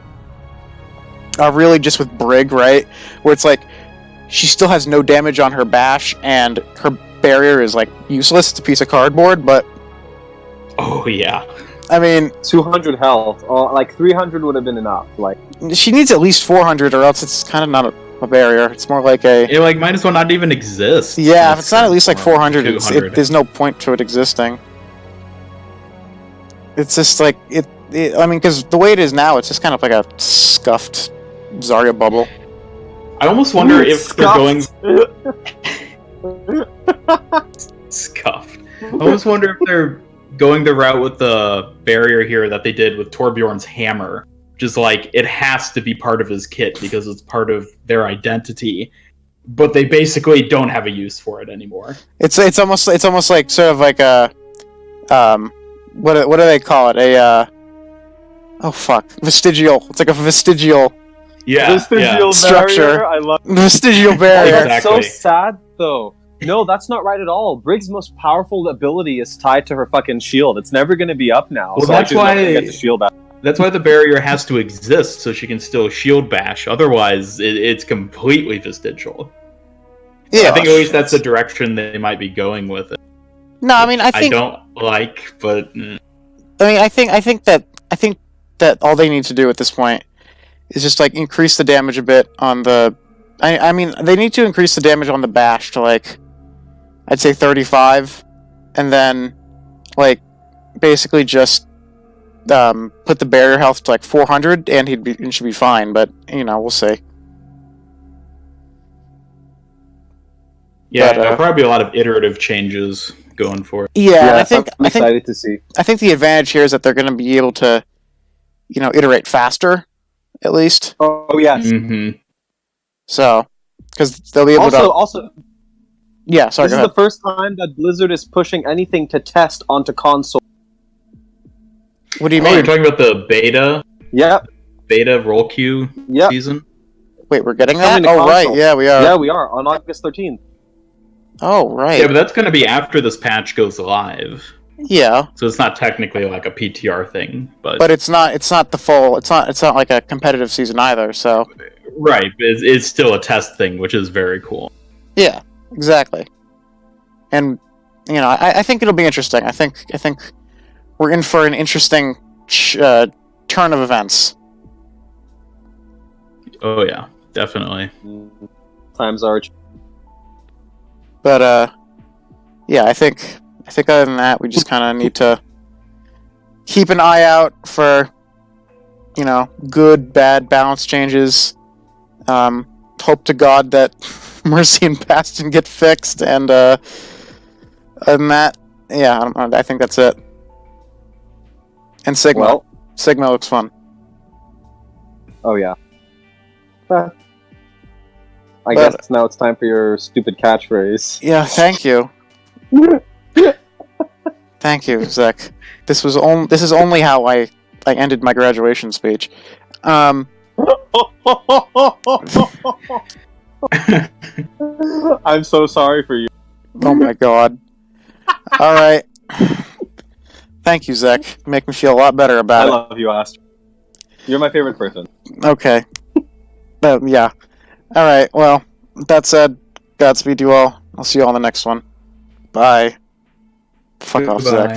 are really just with Brig, right? Where it's like she still has no damage on her bash, and her barrier is like useless. It's a piece of cardboard, but Oh yeah. I mean, 200 health. Like 300 would have been enough. Like she needs at least 400, or else it's kind of not a barrier. It's more like a It might as well not even exist. yeah. If it's not at least like 400, 200. there's no point to it existing. It's just like it I mean, because the way it is now, it's just kind of like a scuffed Zarya bubble. I almost wonder if they're going Scuffed. scuffed. I almost wonder if they're going the route with the barrier here that they did with Torbjorn's hammer. Just like it has to be part of his kit because it's part of their identity. But they basically don't have a use for it anymore. It's almost like sort of like a what do they call it? Vestigial. It's like a vestigial Vestigial Structure. barrier. I love. vestigial barrier. That's so Exactly. sad, though. No, that's not right at all. Brig's most powerful ability is tied to her fucking shield. It's never going to be up now. Well, so that's she's never gonna why- get the shield back. That's why the barrier has to exist, so she can still shield bash. Otherwise, it's completely vestigial. Yeah. I think at least that's the direction they might be going with it. No, I mean, I I think don't like, but I think that all they need to do at this point is just like increase the damage a bit on the. I mean, they need to increase the damage on the bash to like, I'd say 35, and then like basically just put the barrier health to like 400, and he should be fine. But we'll see. Yeah, But, there'll probably be a lot of iterative changes going forward. Yeah, and I I'm think excited to see. the advantage here is that they're going to be able to, iterate faster, at least. Oh yes. Mm-hmm. So, because they'll be able Also, Yeah, sorry. this Go is ahead. the first time that Blizzard is pushing anything to test onto console. What do you Oh, you're mean? talking about the Yep. beta roll queue Yep. season? Wait, we're getting Coming that? to Oh, right. console. Yeah, we are. Yeah, we are on August 13th. Oh, right. Yeah, but that's going to be after this patch goes live. Yeah, So it's not technically like a PTR thing, but it's not the full. It's not like a competitive season either. So right, it's still a test thing, which is very cool. yeah, exactly. And I think it'll be interesting. I think we're in for an interesting turn of events. Oh yeah, definitely. Times are. But yeah, I think other than that, we just kind of need to keep an eye out for good, bad balance changes. Hope to God that Mercy and Bastion get fixed, and other than that, yeah, I think that's it. And Sigma. Well, Sigma looks fun. oh yeah. I But- guess now it's time for your stupid catchphrase. Yeah, thank you. Thank you, Zach. This is only how I ended my graduation speech. I'm so sorry for you. Oh my god. Alright. Thank you, Zach. You make me feel a lot better I about love you, Astro. You're my favorite person. it. Okay. Yeah. Alright, well, that said, Godspeed to you all. I'll see you all on the next one. Bye. Fuck off, Goodbye.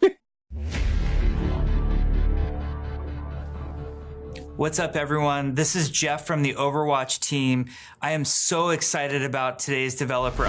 Zach. What's up, everyone? This is Jeff from the Overwatch team. I am so excited about today's developer